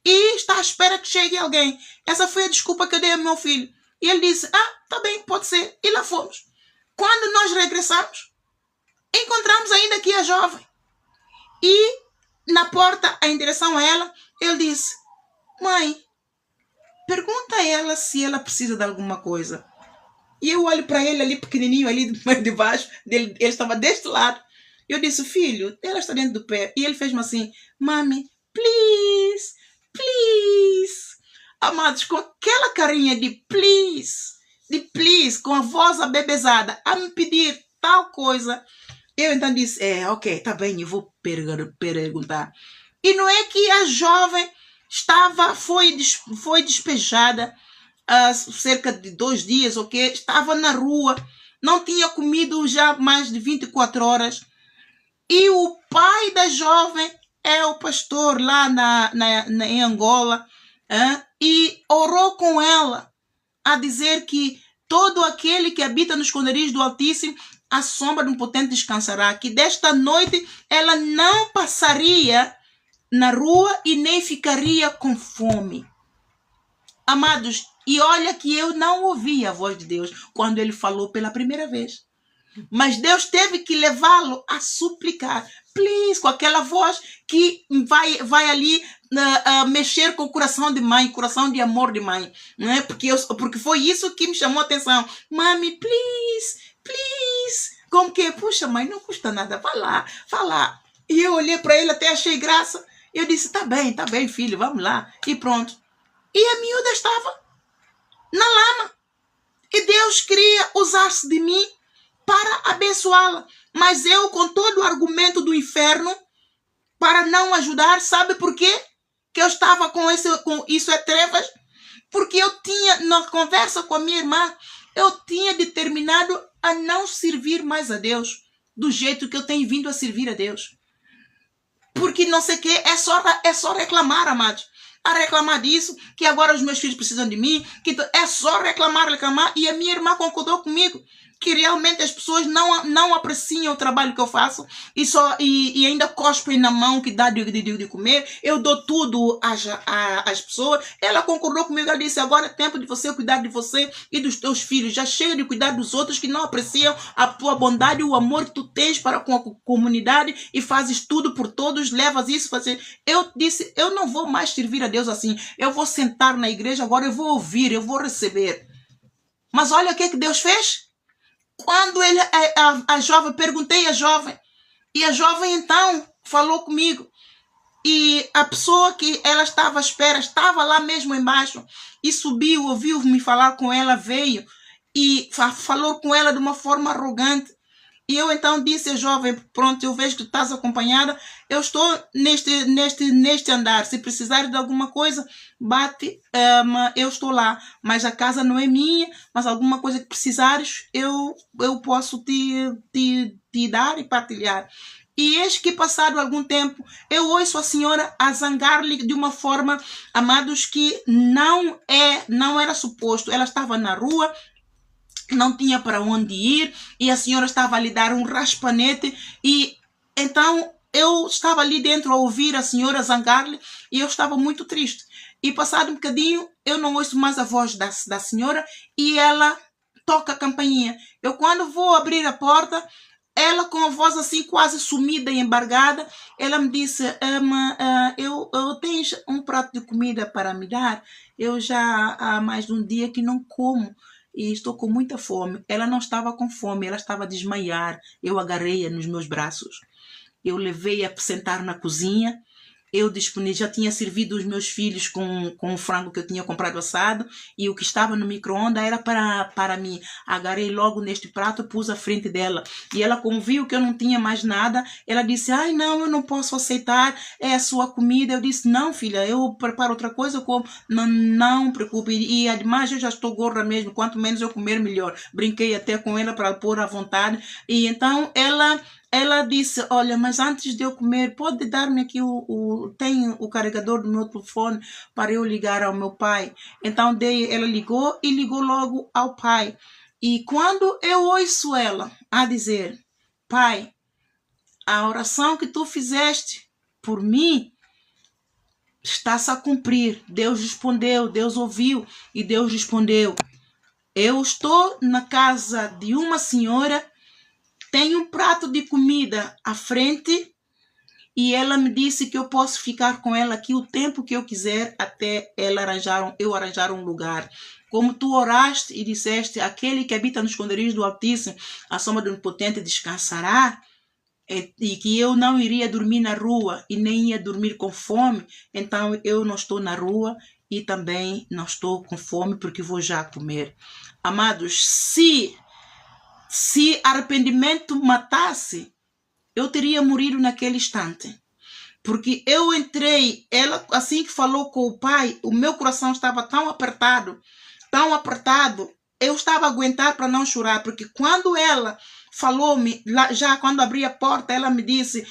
e está à espera que chegue alguém. Essa foi a desculpa que eu dei ao meu filho. E ele disse, tá bem, pode ser. E lá fomos. Quando nós regressamos, encontramos ainda aqui a jovem. E na porta, em direção a ela, eu disse, mãe, pergunta a ela se ela precisa de alguma coisa. E eu olho para ele ali pequenininho, ali de baixo, ele estava deste lado. Eu disse, filho, ela está dentro do pé. E ele fez-me assim, mami, please, please. Amados, com aquela carinha de please, com a voz abebezada, a me pedir tal coisa. Eu então disse, ok, tá bem, eu vou perguntar. E não é que a jovem foi despejada há cerca de 2 dias, ok? Estava na rua, não tinha comido já mais de 24 horas. E o pai da jovem é o pastor lá em Angola, e orou com ela a dizer que todo aquele que habita no esconderijo do Altíssimo, a sombra de um potente descansará, que desta noite ela não passaria na rua e nem ficaria com fome. Amados, e olha que eu não ouvi a voz de Deus quando ele falou pela primeira vez. Mas Deus teve que levá-lo a suplicar, please, com aquela voz que vai ali mexer com o coração de mãe, coração de amor de mãe, né? Porque foi isso que me chamou a atenção. Mami, please, please. Como que, puxa, mãe, não custa nada, vai lá, fala. E eu olhei para ele, até achei graça. Eu disse, tá bem, filho, vamos lá. E pronto. E a miúda estava na lama. E Deus queria usar-se de mim para abençoá-la. Mas eu, com todo o argumento do inferno, para não ajudar, sabe por quê? Que eu estava com isso é trevas? Porque eu tinha, na conversa com a minha irmã, eu tinha determinado a não servir mais a Deus do jeito que eu tenho vindo a servir a Deus. Porque não sei o que, é só reclamar, amados. A reclamar disso, que agora os meus filhos precisam de mim, que é só reclamar. E a minha irmã concordou comigo que realmente as pessoas não apreciam o trabalho que eu faço e ainda cospem na mão que dá de comer. Eu dou tudo às pessoas. Ela concordou comigo, ela disse, agora é tempo de você cuidar de você e dos teus filhos. Já chega de cuidar dos outros que não apreciam a tua bondade e o amor que tu tens para com a comunidade e fazes tudo por todos, levas isso. Eu disse, eu não vou mais servir a Deus assim. Eu vou sentar na igreja, agora eu vou ouvir, eu vou receber. Mas olha o que Deus fez. Quando a jovem, perguntei à jovem, e a jovem então falou comigo. E a pessoa que ela estava à espera estava lá mesmo embaixo e subiu, ouviu-me falar com ela, veio e falou com ela de uma forma arrogante. E eu então disse, jovem, pronto, eu vejo que estás acompanhada, eu estou neste andar, se precisar de alguma coisa, bate, eu estou lá, mas a casa não é minha, mas alguma coisa que precisares, eu posso te dar e partilhar. E eis que passado algum tempo, eu ouço a senhora a zangar-lhe de uma forma, amados, que não era suposto. Ela estava na rua, não tinha para onde ir e a senhora estava a lhe dar um raspanete e então eu estava ali dentro a ouvir a senhora zangar-lhe e eu estava muito triste. E passado um bocadinho, eu não ouço mais a voz da senhora e ela toca a campainha. Eu quando vou abrir a porta, ela com a voz assim quase sumida e embargada, ela me disse, eu tenho um prato de comida para me dar? Eu já há mais de um dia que não como e estou com muita fome. Ela não estava com fome, ela estava a desmaiar. Eu agarrei-a nos meus braços. Eu levei-a para sentar na cozinha. Eu já tinha servido os meus filhos com o frango que eu tinha comprado assado e o que estava no micro-ondas era para mim. Agarrei logo neste prato, pus à frente dela. E ela, como viu que eu não tinha mais nada, ela disse, ai não, eu não posso aceitar, é a sua comida. Eu disse, não filha, eu preparo outra coisa, como não preocupe. E ademais eu já estou gorda mesmo, quanto menos eu comer melhor. Brinquei até com ela para pôr à vontade. E então ela disse, olha, mas antes de eu comer, pode dar-me aqui tem o carregador do meu telefone para eu ligar ao meu pai. Então ela ligou e ligou logo ao pai. E quando eu ouço ela a dizer, pai, a oração que tu fizeste por mim está-se a cumprir. Deus respondeu, Deus ouviu e Deus respondeu. Eu estou na casa de uma senhora, tenho um prato de comida à frente e ela me disse que eu posso ficar com ela aqui o tempo que eu quiser até eu arranjar um lugar. Como tu oraste e disseste, aquele que habita no esconderijo do Altíssimo, a sombra do Onipotente descansará, e que eu não iria dormir na rua e nem ia dormir com fome, então eu não estou na rua e também não estou com fome porque vou já comer. Amados, se arrependimento matasse, eu teria morrido naquele instante. Porque eu entrei, ela assim que falou com o pai, o meu coração estava tão apertado, eu estava a aguentar para não chorar, porque quando ela falou-me, já quando abri a porta, ela me disse,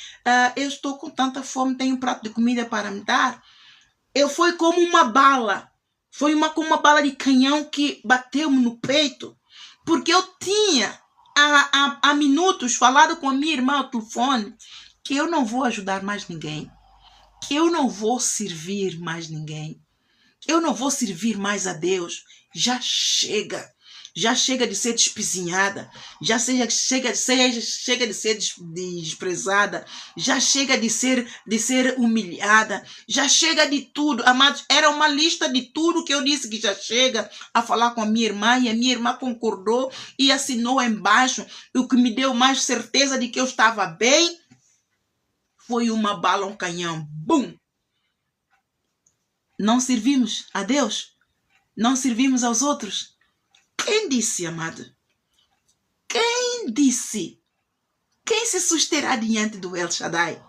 eu estou com tanta fome, tenho um prato de comida para me dar. Foi como uma bala, como uma bala de canhão que bateu-me no peito, porque eu tinha há minutos falado com a minha irmã ao telefone que eu não vou ajudar mais ninguém, que eu não vou servir mais ninguém, eu não vou servir mais a Deus. Já chega de ser despizinhada, já chega de ser desprezada, já chega de ser humilhada, já chega de tudo. Amados, era uma lista de tudo que eu disse que já chega, a falar com a minha irmã, e a minha irmã concordou e assinou embaixo. O que me deu mais certeza de que eu estava bem foi uma bala, um canhão. Bum! Não servimos a Deus? Não servimos aos outros? Quem disse, amado? Quem disse? Quem se susterá diante do El Shaddai?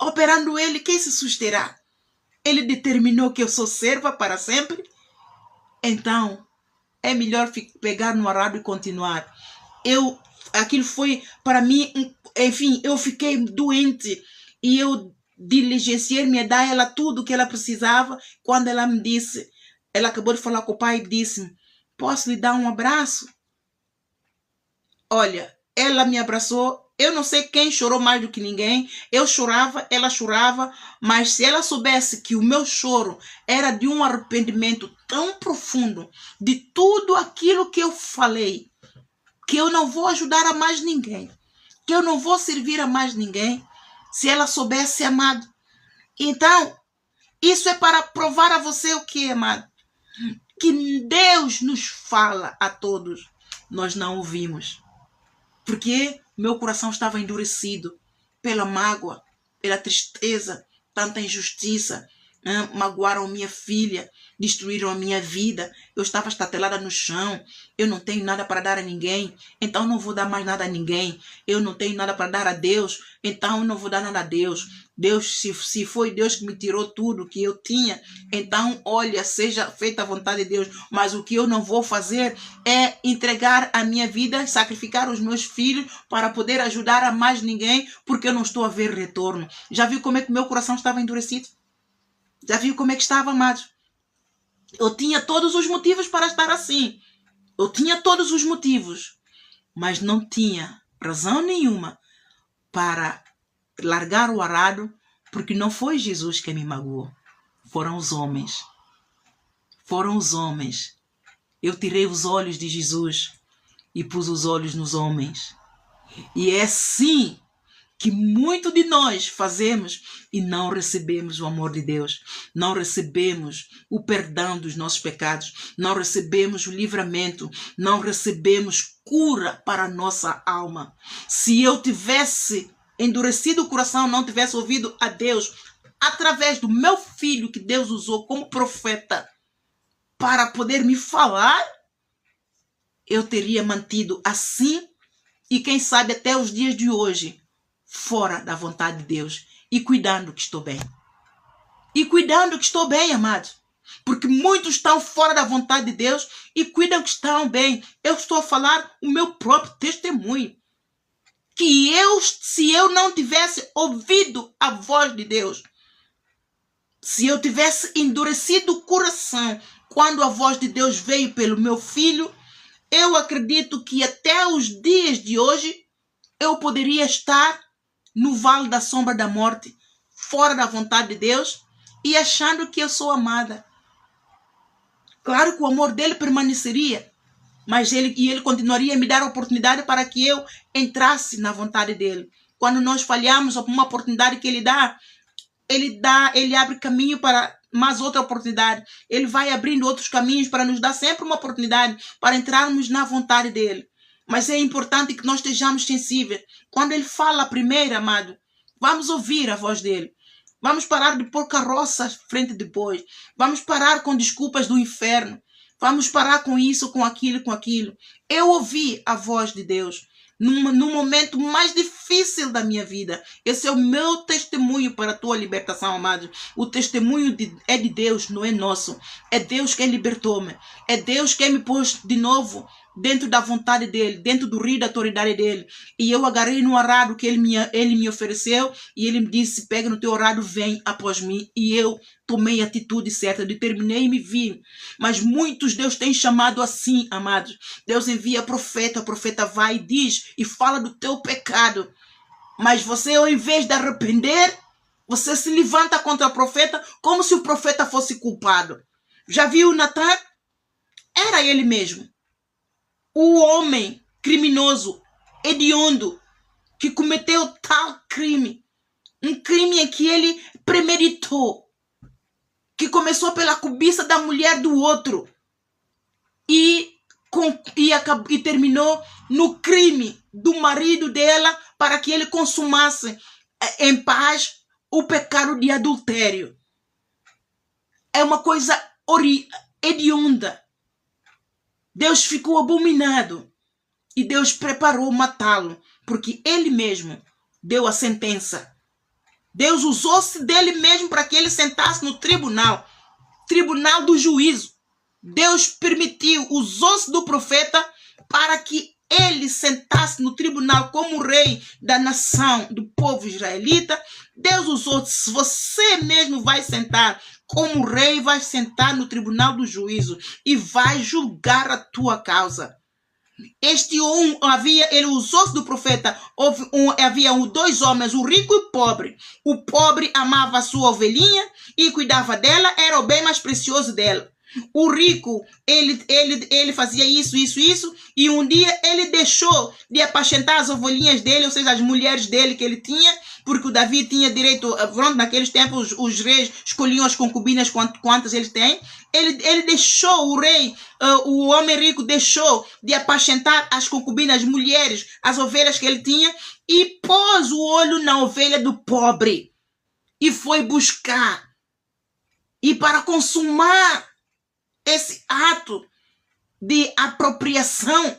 Operando ele, quem se susterá? Ele determinou que eu sou serva para sempre? Então, é melhor pegar no arado e continuar. Aquilo foi, para mim, enfim, eu fiquei doente e eu diligenciei-me a dar ela tudo o que ela precisava. Quando ela me disse, ela acabou de falar com o pai e disse, posso lhe dar um abraço? Olha, ela me abraçou. Eu não sei quem chorou mais do que ninguém. Eu chorava, ela chorava. Mas se ela soubesse que o meu choro era de um arrependimento tão profundo de tudo aquilo que eu falei, que eu não vou ajudar a mais ninguém, que eu não vou servir a mais ninguém, se ela soubesse, amado. Então, isso é para provar a você o que, amado? Que Deus nos fala a todos, nós não ouvimos. Porque meu coração estava endurecido pela mágoa, pela tristeza, tanta injustiça, magoaram minha filha, destruíram a minha vida, eu estava estatelada no chão, eu não tenho nada para dar a ninguém, então não vou dar mais nada a ninguém, eu não tenho nada para dar a Deus, então não vou dar nada a Deus. Deus, se foi Deus que me tirou tudo que eu tinha, então olha, seja feita a vontade de Deus, mas o que eu não vou fazer é entregar a minha vida, sacrificar os meus filhos para poder ajudar a mais ninguém, porque eu não estou a ver retorno. Já viu como é que meu coração estava endurecido? Já viu como é que estava, amados? Eu tinha todos os motivos para estar assim. Eu tinha todos os motivos. Mas não tinha razão nenhuma para largar o arado, porque não foi Jesus que me magoou. Foram os homens. Foram os homens. Eu tirei os olhos de Jesus e pus os olhos nos homens. E é assim que muito de nós fazemos e não recebemos o amor de Deus, não recebemos o perdão dos nossos pecados, não recebemos o livramento, não recebemos cura para a nossa alma. Se eu tivesse endurecido o coração, não tivesse ouvido a Deus através do meu filho que Deus usou como profeta para poder me falar, eu teria mantido assim e quem sabe até os dias de hoje fora da vontade de Deus e cuidando que estou bem. E cuidando que estou bem, amados. Porque muitos estão fora da vontade de Deus e cuidam que estão bem. Eu estou a falar o meu próprio testemunho. Que se eu não tivesse ouvido a voz de Deus, se eu tivesse endurecido o coração quando a voz de Deus veio pelo meu filho, eu acredito que até os dias de hoje eu poderia estar no vale da sombra da morte, fora da vontade de Deus e achando que eu sou amada. Claro que o amor dele permaneceria, mas ele continuaria a me dar a oportunidade para que eu entrasse na vontade dele. Quando nós falhamos uma oportunidade que ele abre caminho para mais outra oportunidade. Ele vai abrindo outros caminhos para nos dar sempre uma oportunidade para entrarmos na vontade dele. Mas é importante que nós estejamos sensíveis. Quando ele fala primeiro, amado, vamos ouvir a voz dele. Vamos parar de pôr carroça frente de bois. Vamos parar com desculpas do inferno. Vamos parar com isso, com aquilo, com aquilo. Eu ouvi a voz de Deus no momento mais difícil da minha vida. Esse é o meu testemunho para a tua libertação, amado. O testemunho é de Deus, não é nosso. É Deus quem libertou-me. É Deus quem me pôs de novo dentro da vontade dele, dentro do rio da autoridade dele. E eu agarrei no arado que ele me ofereceu e ele me disse, pega no teu arado, vem após mim. E eu tomei a atitude certa, determinei e me vi. Mas muitos Deus tem chamado assim, amados. Deus envia profeta, o profeta vai e diz e fala do teu pecado. Mas você, ao invés de arrepender, você se levanta contra o profeta como se o profeta fosse culpado. Já viu Natan? Era ele mesmo. O homem criminoso, hediondo, que cometeu tal crime. Um crime em que ele premeditou. Que começou pela cobiça da mulher do outro. E terminou no crime do marido dela para que ele consumasse em paz o pecado de adultério. É uma coisa hedionda. Deus ficou abominado e Deus preparou matá-lo, porque ele mesmo deu a sentença. Deus usou-se dele mesmo para que ele sentasse no tribunal do juízo. Deus permitiu, usou-se do profeta para que ele sentasse no tribunal como rei da nação, do povo israelita. Deus usou, se você mesmo vai sentar como rei, vai sentar no tribunal do juízo e vai julgar a tua causa. Ele usou-se do profeta, havia dois homens, o rico e o pobre. O pobre amava a sua ovelhinha e cuidava dela, era o bem mais precioso dela. O rico, ele fazia isso, e um dia ele deixou de apacentar as ovelhinhas dele, ou seja, as mulheres dele que ele tinha, porque o Davi tinha direito, naqueles tempos os reis escolhiam as concubinas quantas eles têm. Ele deixou, o homem rico deixou de apacentar as concubinas, as mulheres, as ovelhas que ele tinha, e pôs o olho na ovelha do pobre. e foi buscar. E para consumar esse ato de apropriação,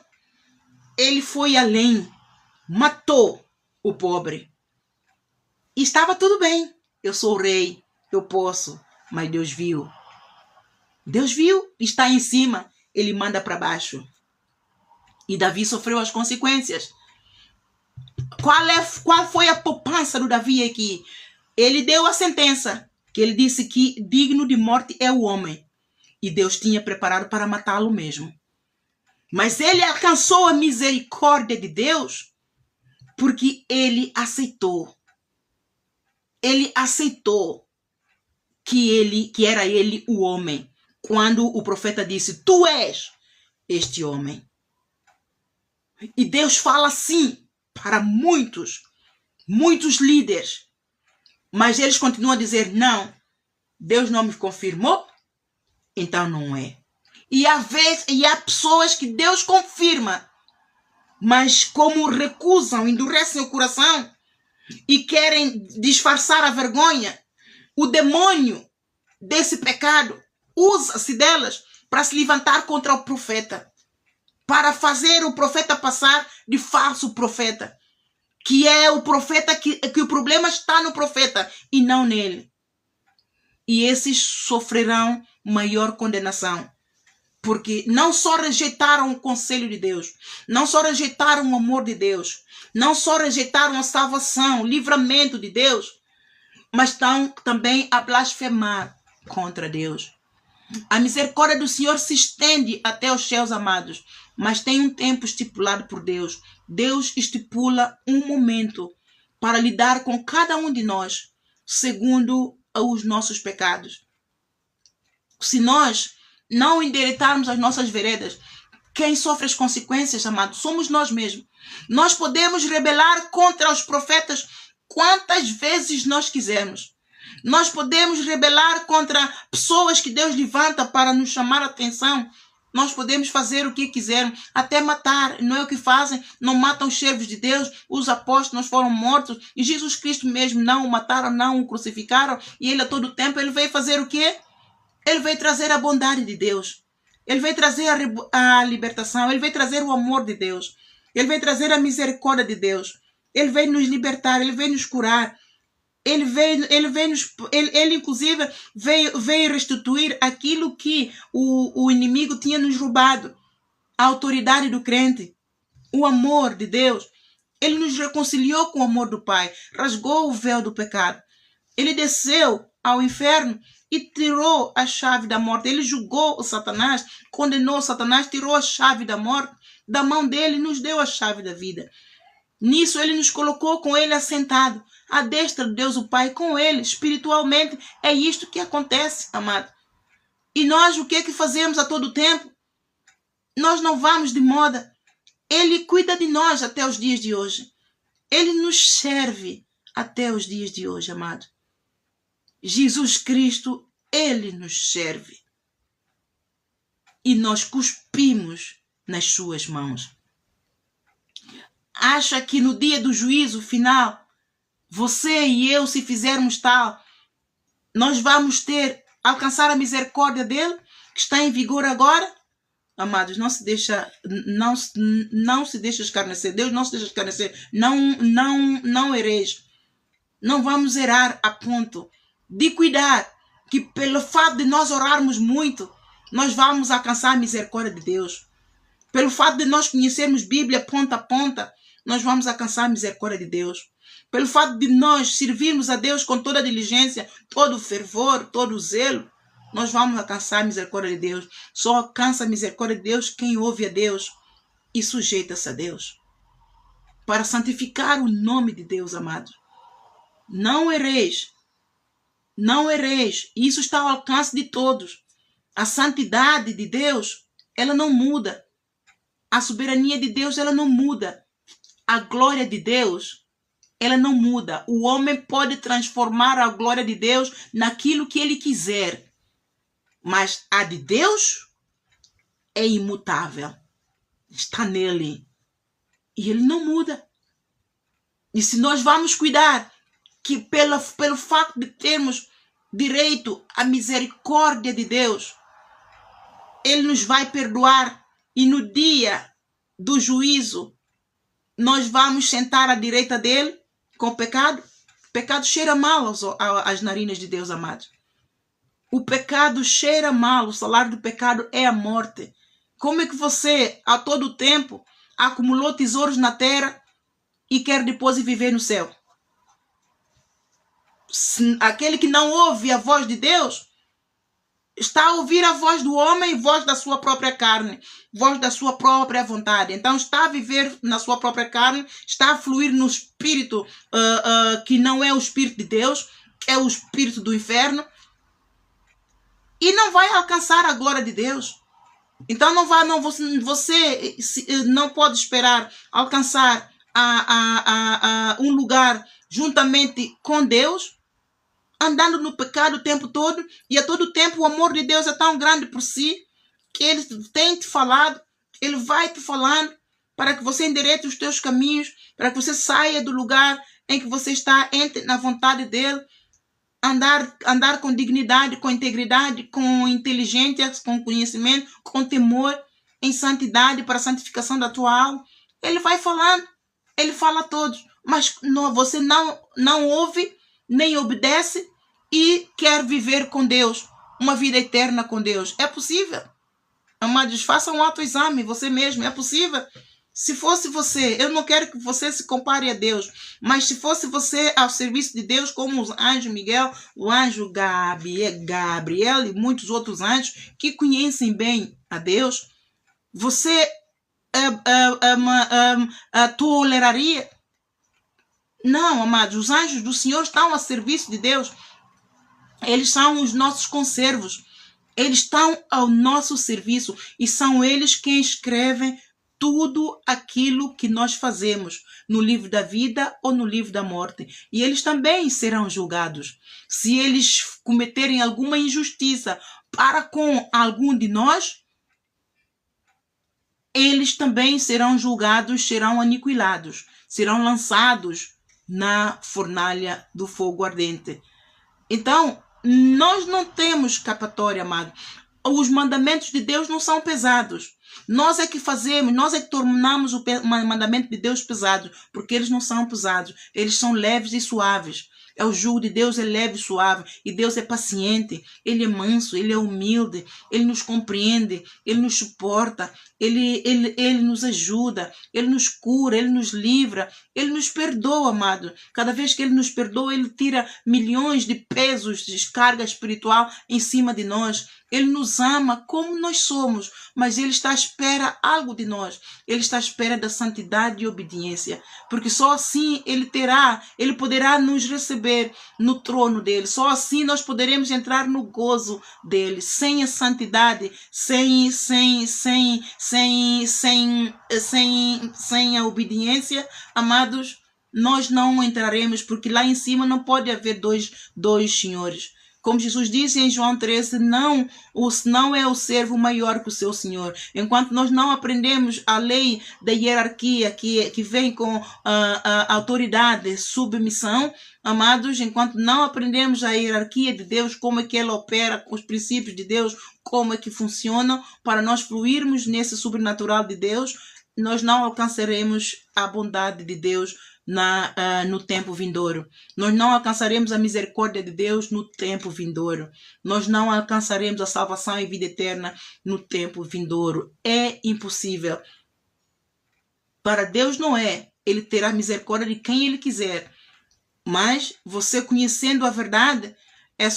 ele foi além, matou o pobre. E estava tudo bem. Eu sou o rei, eu posso. Mas Deus viu. Deus viu, está em cima, ele manda para baixo. E Davi sofreu as consequências. Qual foi a poupança do Davi aqui? Ele deu a sentença, que ele disse que digno de morte é o homem. E Deus tinha preparado para matá-lo mesmo. Mas ele alcançou a misericórdia de Deus porque ele aceitou. Ele aceitou que era ele o homem. Quando o profeta disse, tu és este homem. E Deus fala assim para muitos líderes. Mas eles continuam a dizer, não, Deus não me confirmou, então não é. E há pessoas que Deus confirma, mas como recusam, endurecem o coração e querem disfarçar a vergonha, o demônio desse pecado usa-se delas para se levantar contra o profeta, para fazer o profeta passar de falso profeta, que é o profeta que o problema está no profeta e não nele. E esses sofrerão maior condenação, porque não só rejeitaram o conselho de Deus, não só rejeitaram o amor de Deus, não só rejeitaram a salvação, o livramento de Deus, mas estão também a blasfemar contra Deus. A misericórdia do Senhor se estende até os céus, amados, mas tem um tempo estipulado por Deus. Deus estipula um momento para lidar com cada um de nós, segundo os nossos pecados. Se nós não endireitarmos as nossas veredas, quem sofre as consequências, amados, somos nós mesmos. Nós podemos rebelar contra os profetas quantas vezes nós quisermos. Nós podemos rebelar contra pessoas que Deus levanta para nos chamar a atenção. Nós podemos fazer o que quisermos, até matar. Não é o que fazem? Não matam os servos de Deus. Os apóstolos foram mortos. E Jesus Cristo mesmo não o mataram, não o crucificaram. E ele a todo tempo, ele veio fazer o quê? Ele veio trazer a bondade de Deus. Ele veio trazer a libertação. Ele veio trazer o amor de Deus. Ele veio trazer a misericórdia de Deus. Ele veio nos libertar. Ele veio nos curar. Ele inclusive veio restituir aquilo que o inimigo tinha nos roubado. A autoridade do crente. O amor de Deus. Ele nos reconciliou com o amor do Pai. Rasgou o véu do pecado. Ele desceu ao inferno e tirou a chave da morte. Ele julgou o Satanás, condenou o Satanás, tirou a chave da morte da mão dele e nos deu a chave da vida. Nisso ele nos colocou com ele assentado, à destra de Deus o Pai, com ele, espiritualmente. É isto que acontece, amado. E nós o que é que fazemos a todo tempo? Nós não vamos de moda. Ele cuida de nós até os dias de hoje. Ele nos serve até os dias de hoje, amado. Jesus Cristo, ele nos serve. E nós cuspimos nas suas mãos. Acha que no dia do juízo final, você e eu, se fizermos tal, nós vamos alcançar a misericórdia dele, que está em vigor agora? Amados, não se deixa escarnecer. Deus não se deixa escarnecer. Não ereis. Não vamos errar a ponto de cuidar que pelo fato de nós orarmos muito, nós vamos alcançar a misericórdia de Deus. Pelo fato de nós conhecermos Bíblia ponta a ponta, nós vamos alcançar a misericórdia de Deus. Pelo fato de nós servirmos a Deus com toda a diligência, todo o fervor, todo o zelo, nós vamos alcançar a misericórdia de Deus. Só alcança a misericórdia de Deus quem ouve a Deus e sujeita-se a Deus. Para santificar o nome de Deus, amados. Não ereis. Não ereis. Isso está ao alcance de todos. A santidade de Deus, ela não muda. A soberania de Deus, ela não muda. A glória de Deus, ela não muda. O homem pode transformar a glória de Deus naquilo que ele quiser. Mas a de Deus é imutável. Está nele. E ele não muda. E se nós vamos cuidar que pelo facto de termos direito à misericórdia de Deus, Ele nos vai perdoar e no dia do juízo nós vamos sentar à direita dele com o pecado. O pecado cheira mal às narinas de Deus, amados. O pecado cheira mal, o salário do pecado é a morte. Como é que você, a todo tempo, acumulou tesouros na terra e quer depois viver no céu? Aquele que não ouve a voz de Deus está a ouvir a voz do homem, voz da sua própria carne, voz da sua própria vontade. Então está a viver na sua própria carne, está a fluir no espírito que não é o espírito de Deus, é o espírito do inferno, e não vai alcançar a glória de Deus. Então você não pode esperar alcançar um lugar juntamente com Deus, andando no pecado o tempo todo, e a todo tempo o amor de Deus é tão grande por si, que Ele tem te falado, Ele vai te falando, para que você endireite os teus caminhos, para que você saia do lugar em que você está, entre na vontade dEle, andar com dignidade, com integridade, com inteligência, com conhecimento, com temor, em santidade, para a santificação da tua alma. Ele vai falando, Ele fala a todos, mas você não ouve, nem obedece, e quer viver com Deus, uma vida eterna com Deus. É possível? Amados, faça um autoexame você mesmo. É possível? Se fosse você, eu não quero que você se compare a Deus, mas se fosse você ao serviço de Deus, como os anjos Miguel, o anjo Gabriel e muitos outros anjos que conhecem bem a Deus, você toleraria? Não, amados, os anjos do Senhor estão a serviço de Deus. Eles são os nossos conservos. Eles estão ao nosso serviço e são eles quem escrevem tudo aquilo que nós fazemos no livro da vida ou no livro da morte. E eles também serão julgados. Se eles cometerem alguma injustiça para com algum de nós, eles também serão julgados, serão aniquilados, serão lançados na fornalha do fogo ardente. Então, nós não temos escapatória, amado. Os mandamentos de Deus não são pesados. Nós é que fazemos, nós é que tornamos o mandamento de Deus pesado, porque eles não são pesados, eles são leves e suaves. O jugo de Deus é leve e suave, e Deus é paciente, Ele é manso, Ele é humilde, Ele nos compreende, Ele nos suporta, Ele nos ajuda, Ele nos cura, Ele nos livra, Ele nos perdoa, amado. Cada vez que Ele nos perdoa, Ele tira milhões de pesos de carga espiritual em cima de nós. Ele nos ama como nós somos, mas Ele está à espera algo de nós. Ele está à espera da santidade e obediência, porque só assim Ele poderá nos receber no trono dele. Só assim nós poderemos entrar no gozo dele. Sem a santidade, sem a obediência, amados, nós não entraremos, porque lá em cima não pode haver dois senhores. Como Jesus disse em João 13, não é o servo maior que o seu senhor. Enquanto nós não aprendemos a lei da hierarquia que vem com a autoridade, submissão, amados, enquanto não aprendemos a hierarquia de Deus, como é que ela opera, com os princípios de Deus, como é que funcionam, para nós fluirmos nesse sobrenatural de Deus, nós não alcançaremos a bondade de Deus no tempo vindouro. Nós não alcançaremos a misericórdia de Deus no tempo vindouro. Nós não alcançaremos a salvação e vida eterna no tempo vindouro. É impossível. Para Deus não é. Ele terá misericórdia de quem Ele quiser. Mas você conhecendo a verdade, é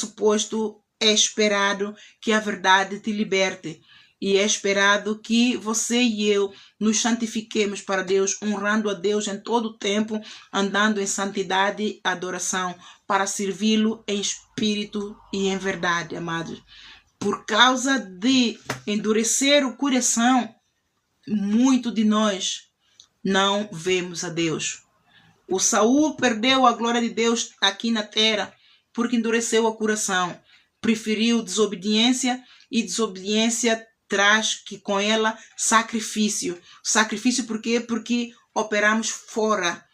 esperado que a verdade te liberte. E é esperado que você e eu nos santifiquemos para Deus, honrando a Deus em todo o tempo, andando em santidade e adoração, para servi-lo em espírito e em verdade, amados. Por causa de endurecer o coração, muito de nós não vemos a Deus. O Saul perdeu a glória de Deus aqui na terra, porque endureceu o coração. Preferiu desobediência, e desobediência traz que com ela sacrifício. Sacrifício por quê? Porque operamos fora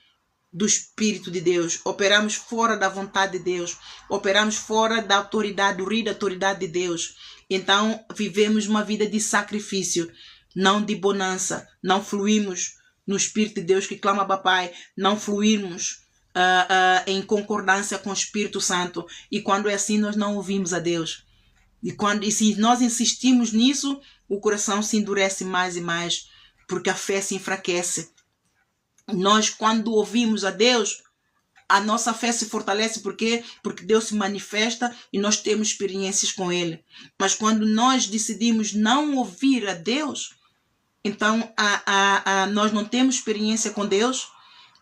do Espírito de Deus, operamos fora da vontade de Deus, operamos fora da autoridade, do rio da autoridade de Deus. Então, vivemos uma vida de sacrifício, não de bonança, não fluímos no Espírito de Deus que clama Papai, não fluímos em concordância com o Espírito Santo. E quando é assim, nós não ouvimos a Deus. E se nós insistimos nisso, o coração se endurece mais e mais, porque a fé se enfraquece. Nós, quando ouvimos a Deus, a nossa fé se fortalece. Por quê? Porque Deus se manifesta e nós temos experiências com Ele. Mas quando nós decidimos não ouvir a Deus, então nós não temos experiência com Deus,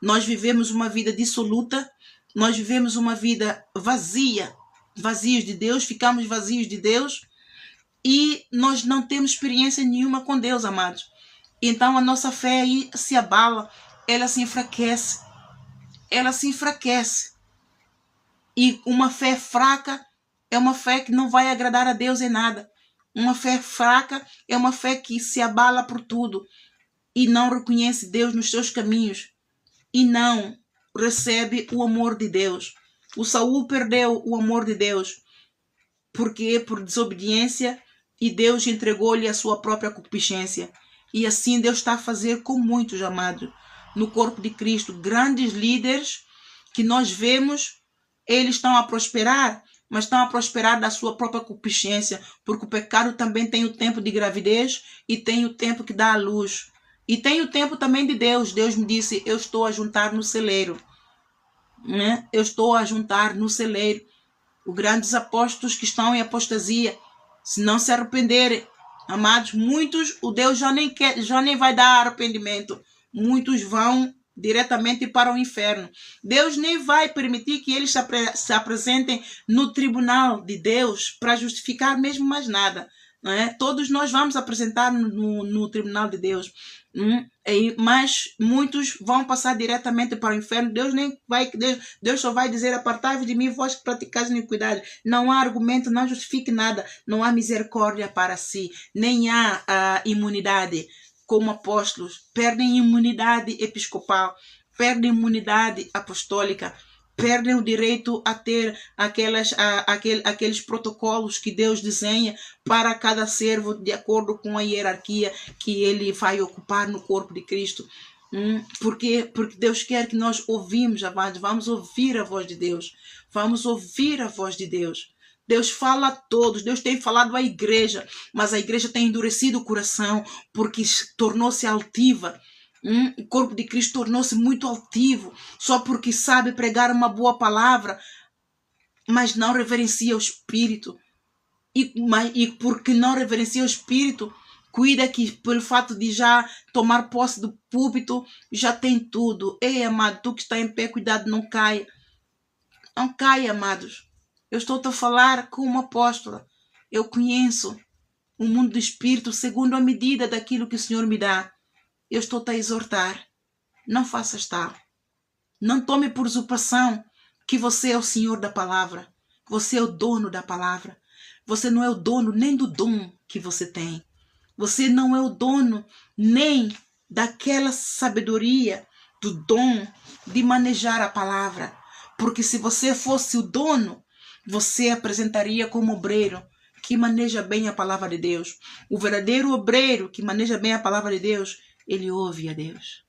nós vivemos uma vida dissoluta, nós vivemos uma vida vazia, vazios de Deus, ficamos vazios de Deus e nós não temos experiência nenhuma com Deus, amados. Então a nossa fé aí se abala, ela se enfraquece. Ela se enfraquece. E uma fé fraca é uma fé que não vai agradar a Deus em nada. Uma fé fraca é uma fé que se abala por tudo e não reconhece Deus nos seus caminhos e não recebe o amor de Deus. O Saul perdeu o amor de Deus. Por quê? Por desobediência, e Deus entregou-lhe a sua própria concupiscência. E assim Deus está a fazer com muitos, amados, no corpo de Cristo. Grandes líderes que nós vemos, eles estão a prosperar, mas estão a prosperar da sua própria concupiscência, porque o pecado também tem o tempo de gravidez e tem o tempo que dá à luz. E tem o tempo também de Deus. Deus me disse, eu estou a juntar no celeiro. Né? Eu estou a juntar no celeiro os grandes apóstolos que estão em apostasia, se não se arrependerem. Amados, muitos, o Deus já nem vai dar arrependimento. Muitos vão diretamente para o inferno. Deus nem vai permitir que eles se apresentem no tribunal de Deus para justificar mesmo mais nada. Não é? Todos nós vamos apresentar no tribunal de Deus. Mas muitos vão passar diretamente para o inferno. Deus só vai dizer, apartai-vos de mim, vós que praticais iniquidade. Não há argumento, não justifique nada. Não há misericórdia para si. Nem há imunidade. Como apóstolos, perdem imunidade episcopal, perdem imunidade apostólica, perdem o direito a ter aqueles protocolos que Deus desenha para cada servo de acordo com a hierarquia que ele vai ocupar no corpo de Cristo. Por quê? Porque Deus quer que nós ouvimos, amados, vamos ouvir a voz de Deus. Vamos ouvir a voz de Deus. Deus fala a todos, Deus tem falado à igreja, mas a igreja tem endurecido o coração porque tornou-se altiva. O corpo de Cristo tornou-se muito altivo, só porque sabe pregar uma boa palavra, mas não reverencia o Espírito. E porque não reverencia o Espírito, cuida que pelo fato de já tomar posse do púlpito, já tem tudo. Ei, amado, tu que está em pé, cuidado, não caia. Não caia, amados. Eu estou a falar como apóstola. Eu conheço o mundo do Espírito segundo a medida daquilo que o Senhor me dá. Eu estou a exortar. Não faças tal. Não tome por usurpação que você é o Senhor da palavra. Que você é o dono da palavra. Você não é o dono nem do dom que você tem. Você não é o dono nem daquela sabedoria, do dom de manejar a palavra. Porque se você fosse o dono, você apresentaria como obreiro que maneja bem a palavra de Deus. O verdadeiro obreiro que maneja bem a palavra de Deus, ele ouve a Deus.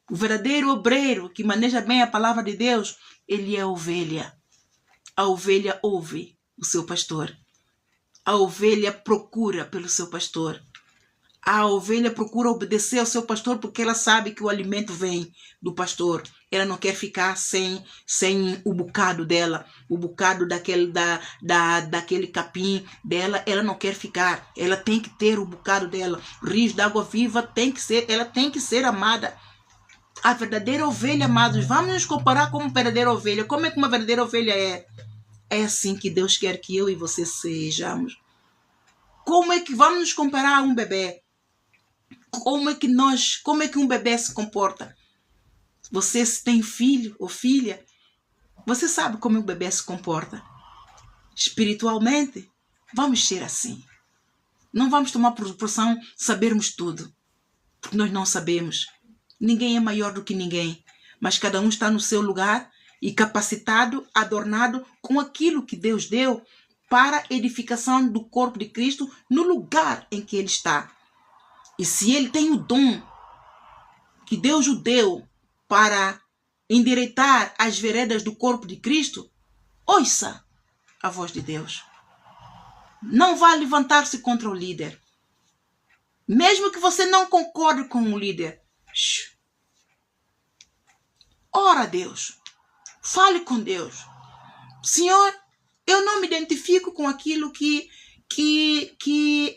O verdadeiro obreiro que maneja bem a palavra de Deus, ele é ovelha. A ovelha ouve o seu pastor. A ovelha procura pelo seu pastor. A ovelha procura obedecer ao seu pastor porque ela sabe que o alimento vem do pastor. Ela não quer ficar sem o bocado dela, o bocado daquele capim dela. Ela não quer ficar. Ela tem que ter o bocado dela. Rios de água viva ela tem que ser amada. A verdadeira ovelha, amados, vamos nos comparar como verdadeira ovelha. Como é que uma verdadeira ovelha é? É assim que Deus quer que eu e você sejamos. Como é que vamos nos comparar a um bebê? Como é que um bebê se comporta? Você se tem filho ou filha, você sabe como o bebê se comporta. Espiritualmente, vamos ser assim. Não vamos tomar por proporção sabermos tudo. Porque nós não sabemos. Ninguém é maior do que ninguém. mas cada um está no seu lugar e capacitado, adornado com aquilo que Deus deu para a edificação do corpo de Cristo no lugar em que ele está. E se ele tem o dom que Deus o deu para endireitar as veredas do corpo de Cristo, ouça a voz de Deus. Não vá levantar-se contra o líder. Mesmo que você não concorde com o líder, ora a Deus. Fale com Deus. Senhor, eu não me identifico com aquilo que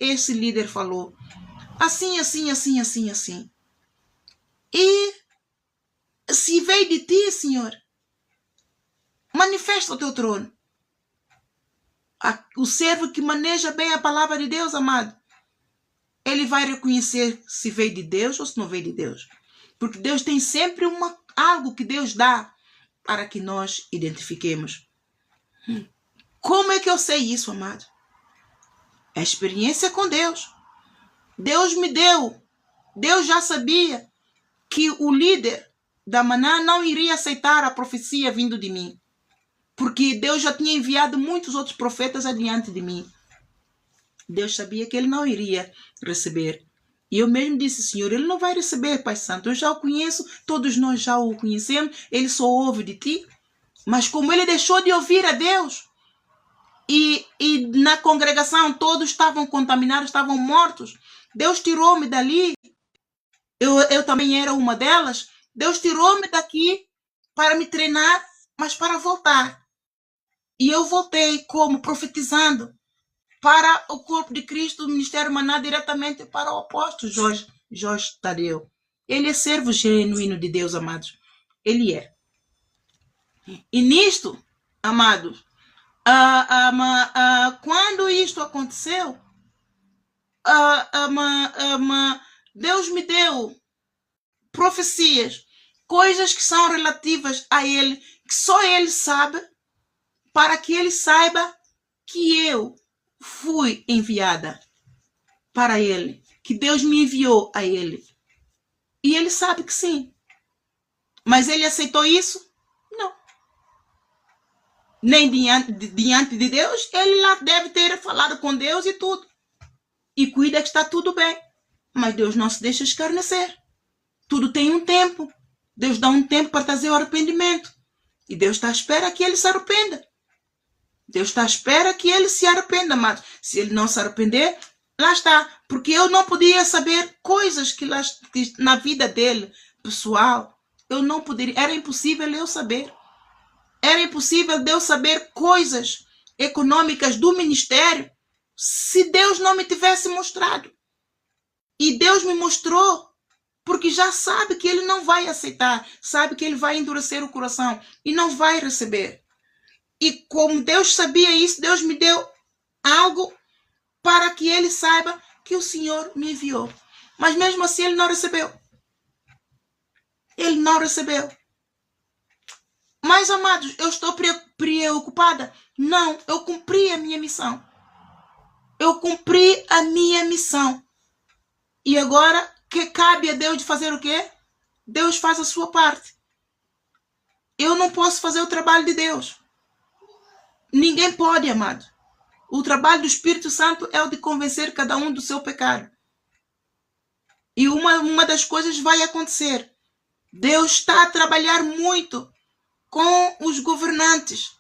esse líder falou. Assim. E se veio de ti, Senhor, manifesta o teu trono. O servo que maneja bem a palavra de Deus, amado, ele vai reconhecer se veio de Deus ou se não veio de Deus. Porque Deus tem sempre algo que Deus dá para que nós identifiquemos. Como é que eu sei isso, amado? É a experiência com Deus. Deus me deu. Deus já sabia que o líder da Maná não iria aceitar a profecia vindo de mim. Porque Deus já tinha enviado muitos outros profetas adiante de mim. Deus sabia que ele não iria receber. E eu mesmo disse, Senhor, ele não vai receber, Pai Santo. Eu já o conheço, todos nós já o conhecemos. Ele só ouve de ti. Mas como ele deixou de ouvir a Deus, e na congregação todos estavam contaminados, estavam mortos, Deus tirou-me dali. Eu também era uma delas. Deus tirou-me daqui para me treinar, mas para voltar. E eu voltei como? Profetizando para o corpo de Cristo, o Ministério Maná, diretamente para o apóstolo Jorge Tadeu. Ele é servo genuíno de Deus, amados. Ele é. E nisto, amados, quando isto aconteceu, Deus me deu profecias, coisas que são relativas a ele, que só ele sabe, para que ele saiba que eu fui enviada para ele, que Deus me enviou a ele. E ele sabe que sim. Mas ele aceitou isso? Não. Nem diante de Deus, ele lá deve ter falado com Deus e tudo. E cuida que está tudo bem. Mas Deus não se deixa escarnecer. Tudo tem um tempo. Deus dá um tempo para trazer o arrependimento. E Deus está à espera que ele se arrependa. Deus está à espera que ele se arrependa, mas se ele não se arrepender, lá está. Porque eu não podia saber coisas que na vida dele, pessoal, eu não poderia. Era impossível eu saber. Era impossível Deus saber coisas econômicas do ministério se Deus não me tivesse mostrado. E Deus me mostrou, porque já sabe que ele não vai aceitar, sabe que ele vai endurecer o coração e não vai receber. E como Deus sabia isso, Deus me deu algo para que ele saiba que o Senhor me enviou. Mas mesmo assim ele não recebeu. Ele não recebeu. Mas, amados, eu estou preocupada? Não, eu cumpri a minha missão. Eu cumpri a minha missão. E agora, que cabe a Deus de fazer o quê? Deus faz a sua parte. Eu não posso fazer o trabalho de Deus. Ninguém pode, amado. O trabalho do Espírito Santo é o de convencer cada um do seu pecado. E uma das coisas vai acontecer. Deus está a trabalhar muito com os governantes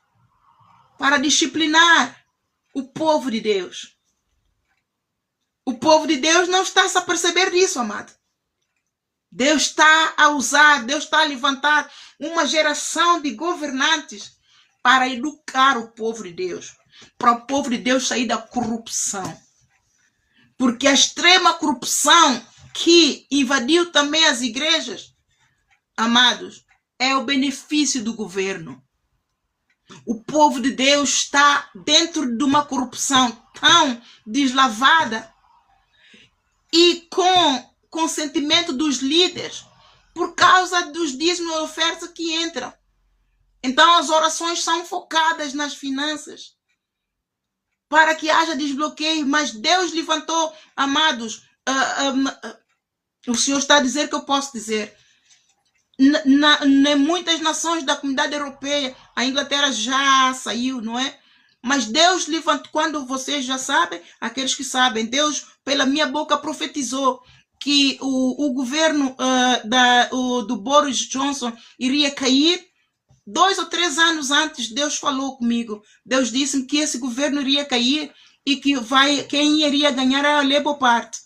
para disciplinar o povo de Deus. O povo de Deus não está a perceber disso, amado. Deus está a usar, Deus está a levantar uma geração de governantes para educar o povo de Deus, para o povo de Deus sair da corrupção. Porque a extrema corrupção que invadiu também as igrejas, amados, é o benefício do governo. O povo de Deus está dentro de uma corrupção tão deslavada e com consentimento dos líderes por causa dos dízimos e ofertas que entram. Então as orações são focadas nas finanças para que haja desbloqueio, mas Deus levantou, amados, o Senhor está a dizer que eu posso dizer, Em muitas nações da comunidade europeia, a Inglaterra já saiu, não é? Mas Deus levantou, quando vocês já sabem, aqueles que sabem, Deus, pela minha boca, profetizou que o governo do Boris Johnson iria cair. 2 ou 3 anos antes, Deus falou comigo. Deus disse-me que esse governo iria cair e que quem iria ganhar era a Labour Party.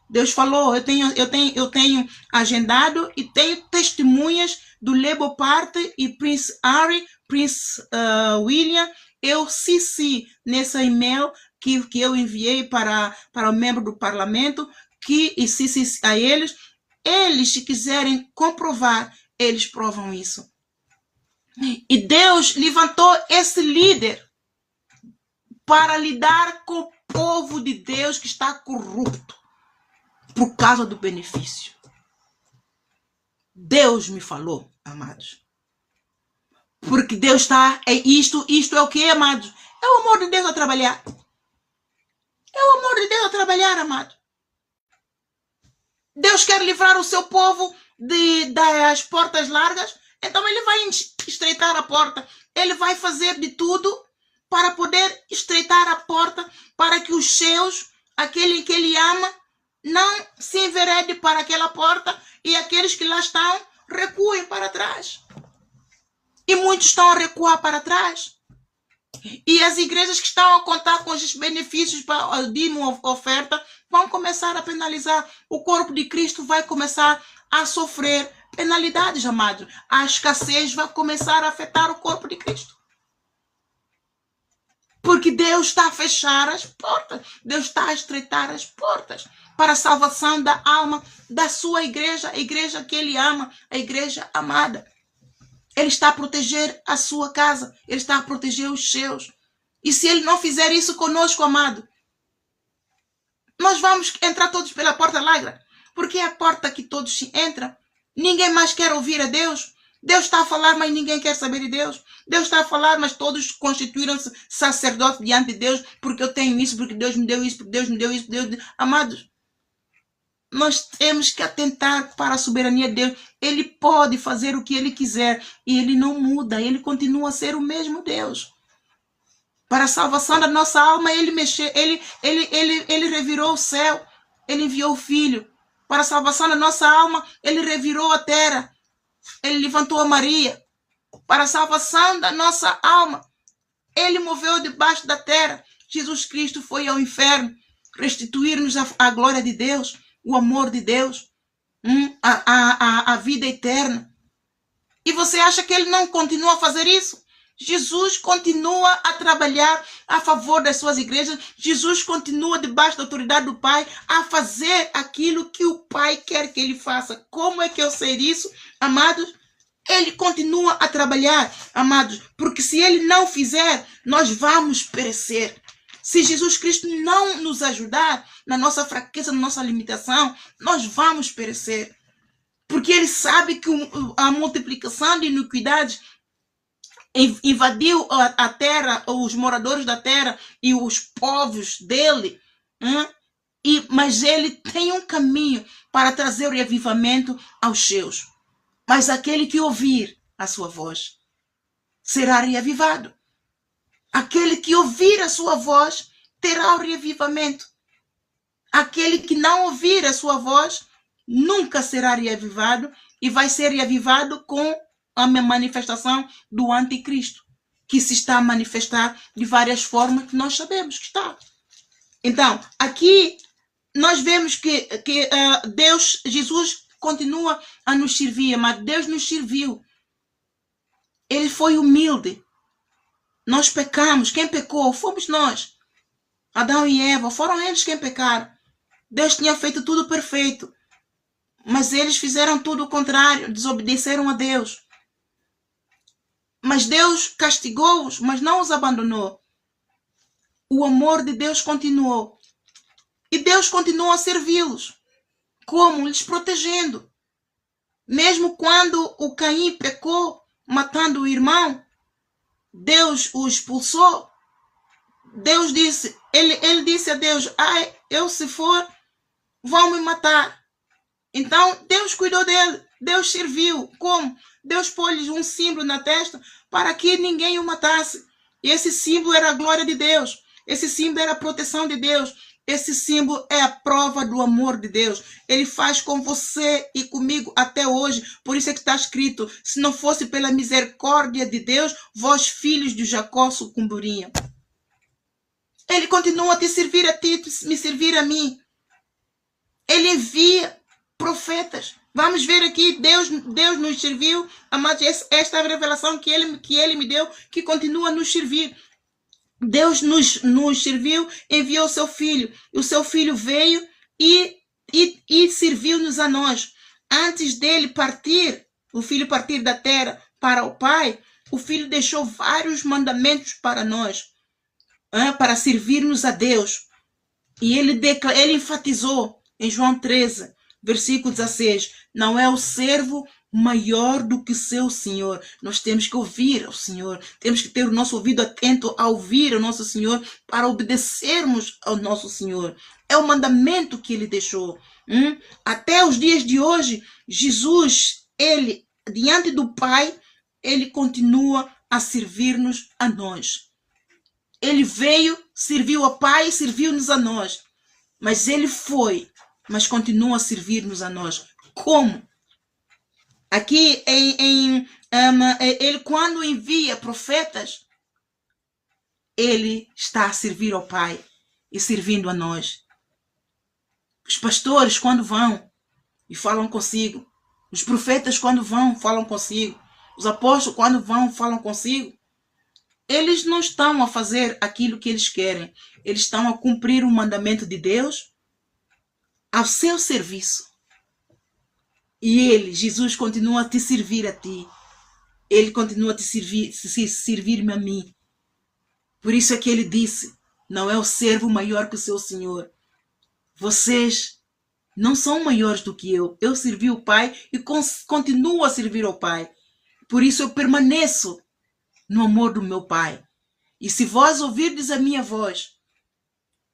Deus falou, eu tenho agendado e tenho testemunhas do Labour Party e Prince Harry, Prince William. Eu nesse e-mail que eu enviei para o membro do parlamento, e a eles, se quiserem comprovar, eles provam isso. E Deus levantou esse líder para lidar com o povo de Deus que está corrupto por causa do benefício. Deus me falou, amados. Porque Deus está... Isto é o que, amados? É o amor de Deus a trabalhar. É o amor de Deus a trabalhar, amado. Deus quer livrar o seu povo das portas largas. Então ele vai estreitar a porta. Ele vai fazer de tudo para poder estreitar a porta para que os seus, aquele que ele ama, não se enverede para aquela porta e aqueles que lá estão recuem para trás. E muitos estão a recuar para trás. E as igrejas que estão a contar com os benefícios para de uma oferta vão começar a penalizar. O corpo de Cristo vai começar a sofrer penalidades, amados. A escassez vai começar a afetar o corpo de Cristo. Porque Deus está a fechar as portas. Deus está a estreitar as portas para a salvação da alma da sua igreja, a igreja que ele ama, a igreja amada. Ele está a proteger a sua casa. Ele está a proteger os seus. E se ele não fizer isso conosco, amado, nós vamos entrar todos pela porta larga. Porque é a porta que todos entram. Ninguém mais quer ouvir a Deus. Deus está a falar, mas ninguém quer saber de Deus. Deus está a falar, mas todos constituíram-se sacerdotes diante de Deus. Porque eu tenho isso, porque Deus me deu isso, porque Deus me deu isso. Amados, nós temos que atentar para a soberania de Deus. Ele pode fazer o que ele quiser e ele não muda, ele continua a ser o mesmo Deus. Para a salvação da nossa alma, ele mexeu, ele revirou o céu, ele enviou o Filho. Para a salvação da nossa alma, ele revirou a terra, ele levantou a Maria. Para a salvação da nossa alma, ele moveu debaixo da terra. Jesus Cristo foi ao inferno, restituir-nos a glória de Deus, o amor de Deus, a vida eterna. E você acha que ele não continua a fazer isso? Jesus continua a trabalhar a favor das suas igrejas. Jesus continua debaixo da autoridade do Pai a fazer aquilo que o Pai quer que ele faça. Como é que eu sei isso, amados? Ele continua a trabalhar, amados, porque se ele não fizer, nós vamos perecer. Se Jesus Cristo não nos ajudar na nossa fraqueza, na nossa limitação, nós vamos perecer. Porque ele sabe que a multiplicação de iniquidades invadiu a terra, os moradores da terra e os povos dele. Mas ele tem um caminho para trazer o reavivamento aos seus. Mas aquele que ouvir a sua voz será reavivado. Aquele que ouvir a sua voz terá o reavivamento. Aquele que não ouvir a sua voz nunca será reavivado e vai ser reavivado com a manifestação do anticristo, que se está a manifestar de várias formas que nós sabemos que está. Então, aqui nós vemos que Deus, Jesus continua a nos servir, mas Deus nos serviu. Ele foi humilde. Nós pecamos. Quem pecou? Fomos nós. Adão e Eva, foram eles quem pecaram. Deus tinha feito tudo perfeito. Mas eles fizeram tudo o contrário, desobedeceram a Deus. Mas Deus castigou-os, mas não os abandonou. O amor de Deus continuou. E Deus continuou a servi-los. Como? Lhes protegendo. Mesmo quando o Caim pecou, matando o irmão, Deus o expulsou. Deus disse, ele disse a Deus, eu se for, vão me matar. Então Deus cuidou dele. Deus serviu. Como? Deus pôs-lhes um símbolo na testa para que ninguém o matasse. E esse símbolo era a glória de Deus. Esse símbolo era a proteção de Deus. Esse símbolo é a prova do amor de Deus. Ele faz com você e comigo até hoje. Por isso é que está escrito: se não fosse pela misericórdia de Deus, vós, filhos de Jacó, sucumbiriam. Ele continua a te servir a ti, me servir a mim. Ele envia profetas. Vamos ver aqui, Deus nos serviu, amados, esta revelação que ele me deu, que continua a nos servir. Deus nos serviu, enviou o seu filho. O seu filho veio e serviu-nos a nós. Antes dele partir, o filho partir da terra para o Pai, o filho deixou vários mandamentos para nós, para servirmos a Deus. E ele enfatizou em João 13, versículo 16, não é o servo maior do que seu Senhor. Nós temos que ouvir ao Senhor, temos que ter o nosso ouvido atento a ouvir o nosso Senhor para obedecermos ao nosso Senhor. É o mandamento que ele deixou. Até os dias de hoje, Jesus, ele, diante do Pai, ele continua a servir-nos a nós. Ele veio, serviu ao Pai, serviu-nos a nós. Mas ele foi, mas continua a servir-nos a nós. Como? Aqui, ele quando envia profetas, ele está a servir ao Pai e servindo a nós. Os pastores, quando vão e falam consigo, os profetas, quando vão, falam consigo, os apóstolos, quando vão, falam consigo, eles não estão a fazer aquilo que eles querem, eles estão a cumprir o mandamento de Deus ao seu serviço. E ele, Jesus, continua a te servir a ti. Ele continua a te servir-me a mim. Por isso é que ele disse, não é o servo maior que o seu Senhor. Vocês não são maiores do que eu. Eu servi o Pai e continuo a servir ao Pai. Por isso eu permaneço no amor do meu Pai. E se vós ouvirdes a minha voz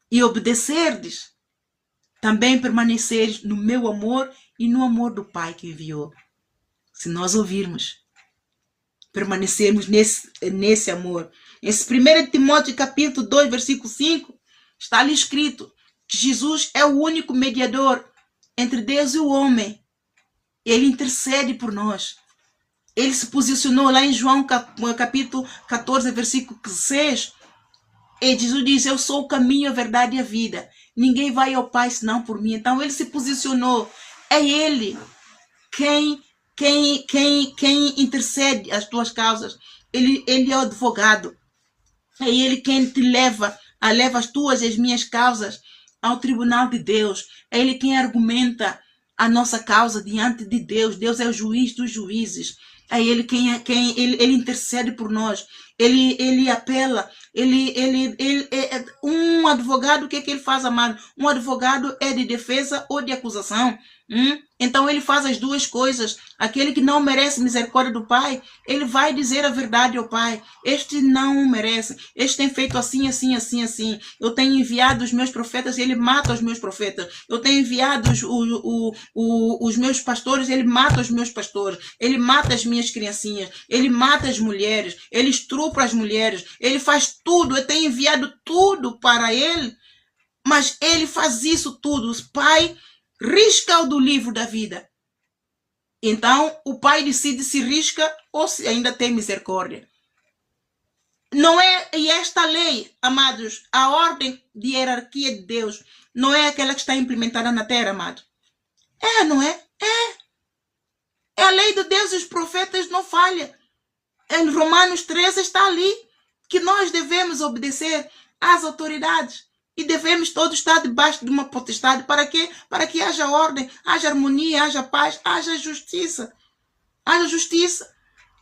e obedecerdes, também permaneceres no meu amor e no amor do Pai que enviou. Se nós ouvirmos, permanecermos nesse amor. Esse 1 Timóteo capítulo 2, versículo 5, está ali escrito que Jesus é o único mediador entre Deus e o homem. Ele intercede por nós. Ele se posicionou lá em João capítulo 14, versículo 6. E Jesus diz, eu sou o caminho, a verdade e a vida. Ninguém vai ao Pai senão por mim. Então ele se posicionou. É ele quem intercede as tuas causas. Ele é o advogado. É ele quem te leva as tuas e as minhas causas ao tribunal de Deus. É ele quem argumenta a nossa causa diante de Deus. Deus é o juiz dos juízes. É ele ele intercede por nós. Ele apela. Um advogado, o que ele faz, amado? Um advogado é de defesa ou de acusação. Então ele faz as duas coisas. Aquele que não merece misericórdia do Pai, ele vai dizer a verdade ao Pai. Este não merece. Este tem feito assim, assim, assim, assim. Eu tenho enviado os meus profetas e ele mata os meus profetas. Eu tenho enviado os meus pastores, ele mata os meus pastores. Ele mata as minhas criancinhas. Ele mata as mulheres. Ele estupra as mulheres. Ele faz tudo. Eu tenho enviado tudo para ele. Mas ele faz isso tudo. O Pai risca-o do livro da vida. Então, o Pai decide se risca ou se ainda tem misericórdia. Não é, e esta lei, amados, a ordem de hierarquia de Deus, não é aquela que está implementada na terra, amado. Não é? É a lei de Deus e os profetas não falham. Em Romanos 13 está ali que nós devemos obedecer às autoridades. E devemos todos estar debaixo de uma potestade. Para quê? Para que haja ordem, haja harmonia, haja paz, haja justiça. Haja justiça.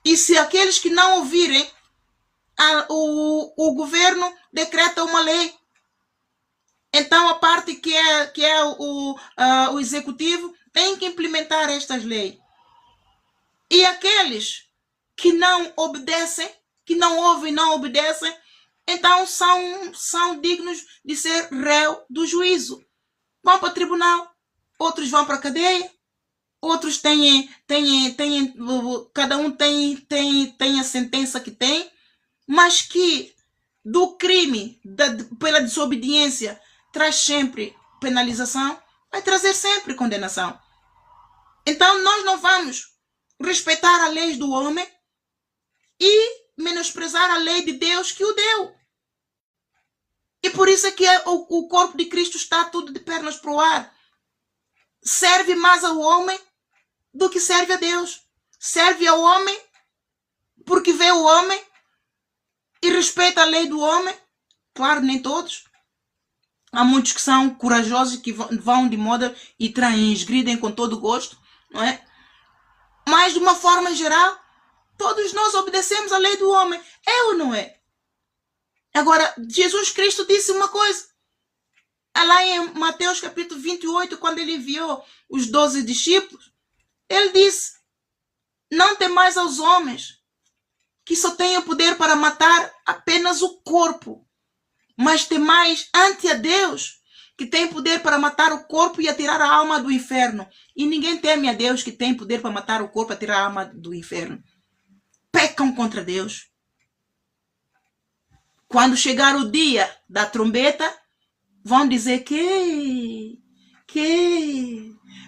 E se aqueles que não ouvirem, o governo decreta uma lei. Então a parte que é o executivo tem que implementar estas leis. E aqueles que não obedecem, que não ouvem e não obedecem, então são dignos de ser réu do juízo. Vão para o tribunal, outros vão para a cadeia. outros cada um tem a sentença que tem, mas que do crime, pela desobediência, traz sempre penalização, vai trazer sempre condenação. Então nós não vamos respeitar a lei do homem e menosprezar a lei de Deus que o deu. E por isso é que o corpo de Cristo está tudo de pernas para o ar. Serve mais ao homem do que serve a Deus. Serve ao homem porque vê o homem e respeita a lei do homem. Claro, nem todos. Há muitos que são corajosos, que vão de moda e transgridem com todo gosto, não é? Mas de uma forma geral, todos nós obedecemos a lei do homem. É ou não é? Agora, Jesus Cristo disse uma coisa. Lá em Mateus capítulo 28, quando ele enviou os 12 discípulos, ele disse: não temais aos homens, que só tenham poder para matar apenas o corpo, mas temais ante a Deus, que tem poder para matar o corpo e atirar a alma do inferno. E ninguém teme a Deus, que tem poder para matar o corpo e atirar a alma do inferno. Pecam contra Deus. Quando chegar o dia da trombeta, vão dizer que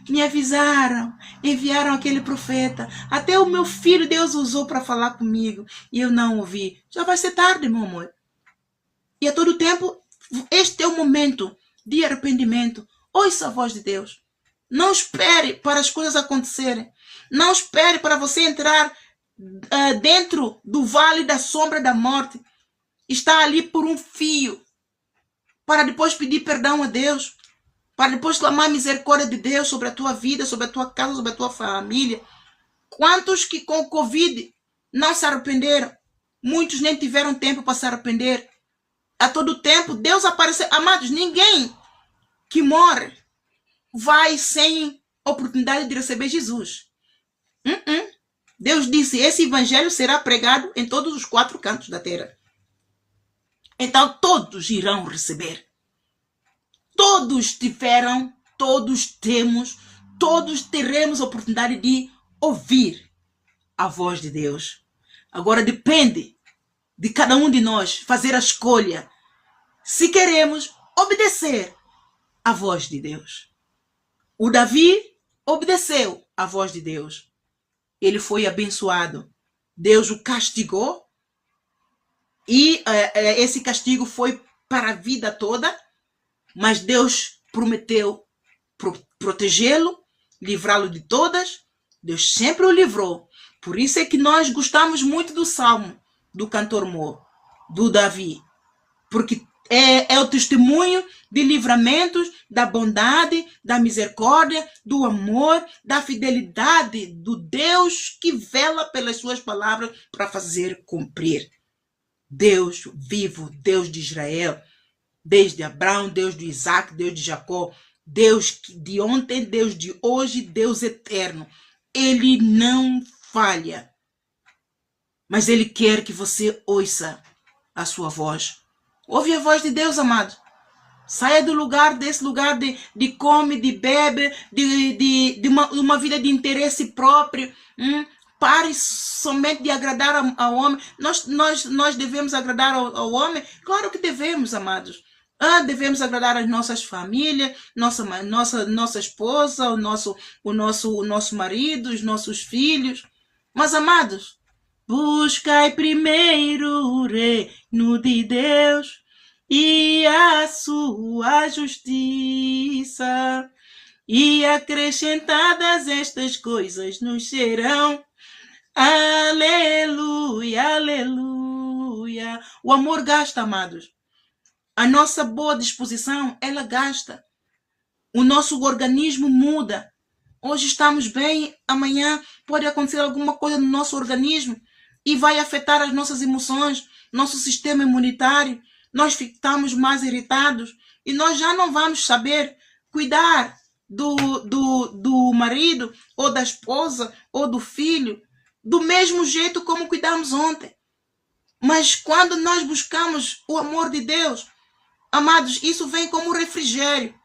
me avisaram, enviaram aquele profeta. Até o meu filho Deus usou para falar comigo e eu não ouvi. Já vai ser tarde, meu amor. E a todo tempo, este é o momento de arrependimento. Ouça a voz de Deus. Não espere para as coisas acontecerem. Não espere para você entrar dentro do vale da sombra da morte. Está ali por um fio, para depois pedir perdão a Deus, para depois clamar a misericórdia de Deus sobre a tua vida, sobre a tua casa, sobre a tua família. Quantos que com o Covid não se arrependeram? Muitos nem tiveram tempo para se arrepender. A todo tempo, Deus apareceu. Amados, ninguém que morre vai sem oportunidade de receber Jesus. Deus disse, esse evangelho será pregado em todos os 4 cantos da terra. Então todos irão receber. Todos tiveram, todos temos, todos teremos a oportunidade de ouvir a voz de Deus. Agora depende de cada um de nós fazer a escolha se queremos obedecer à voz de Deus. O Davi obedeceu à voz de Deus. Ele foi abençoado. Deus o castigou. E esse castigo foi para a vida toda, mas Deus prometeu protegê-lo, livrá-lo de todas. Deus sempre o livrou. Por isso é que nós gostamos muito do Salmo do cantor Mor, do Davi, porque é o testemunho de livramentos, da bondade, da misericórdia, do amor, da fidelidade do Deus que vela pelas suas palavras para fazer cumprir. Deus vivo, Deus de Israel, desde Abraão, Deus de Isaac, Deus de Jacó, Deus de ontem, Deus de hoje, Deus eterno. Ele não falha, mas Ele quer que você ouça a sua voz. Ouve a voz de Deus, amado. Saia do lugar, desse lugar de come, de bebe, de uma vida de interesse próprio. Pare somente de agradar ao homem. Nós devemos agradar ao homem? Claro que devemos, amados. Devemos agradar as nossas famílias, nossa esposa, o nosso marido, os nossos filhos. Mas, amados, buscai primeiro o reino de Deus e a sua justiça, e acrescentadas estas coisas nos serão. Aleluia, aleluia. O amor gasta, amados. A nossa boa disposição, ela gasta. O nosso organismo muda. Hoje estamos bem, amanhã pode acontecer alguma coisa no nosso organismo e vai afetar as nossas emoções, nosso sistema imunitário. Nós ficamos mais irritados e nós já não vamos saber cuidar do marido ou da esposa ou do filho do mesmo jeito como cuidamos ontem. Mas quando nós buscamos o amor de Deus, amados, isso vem como refrigério.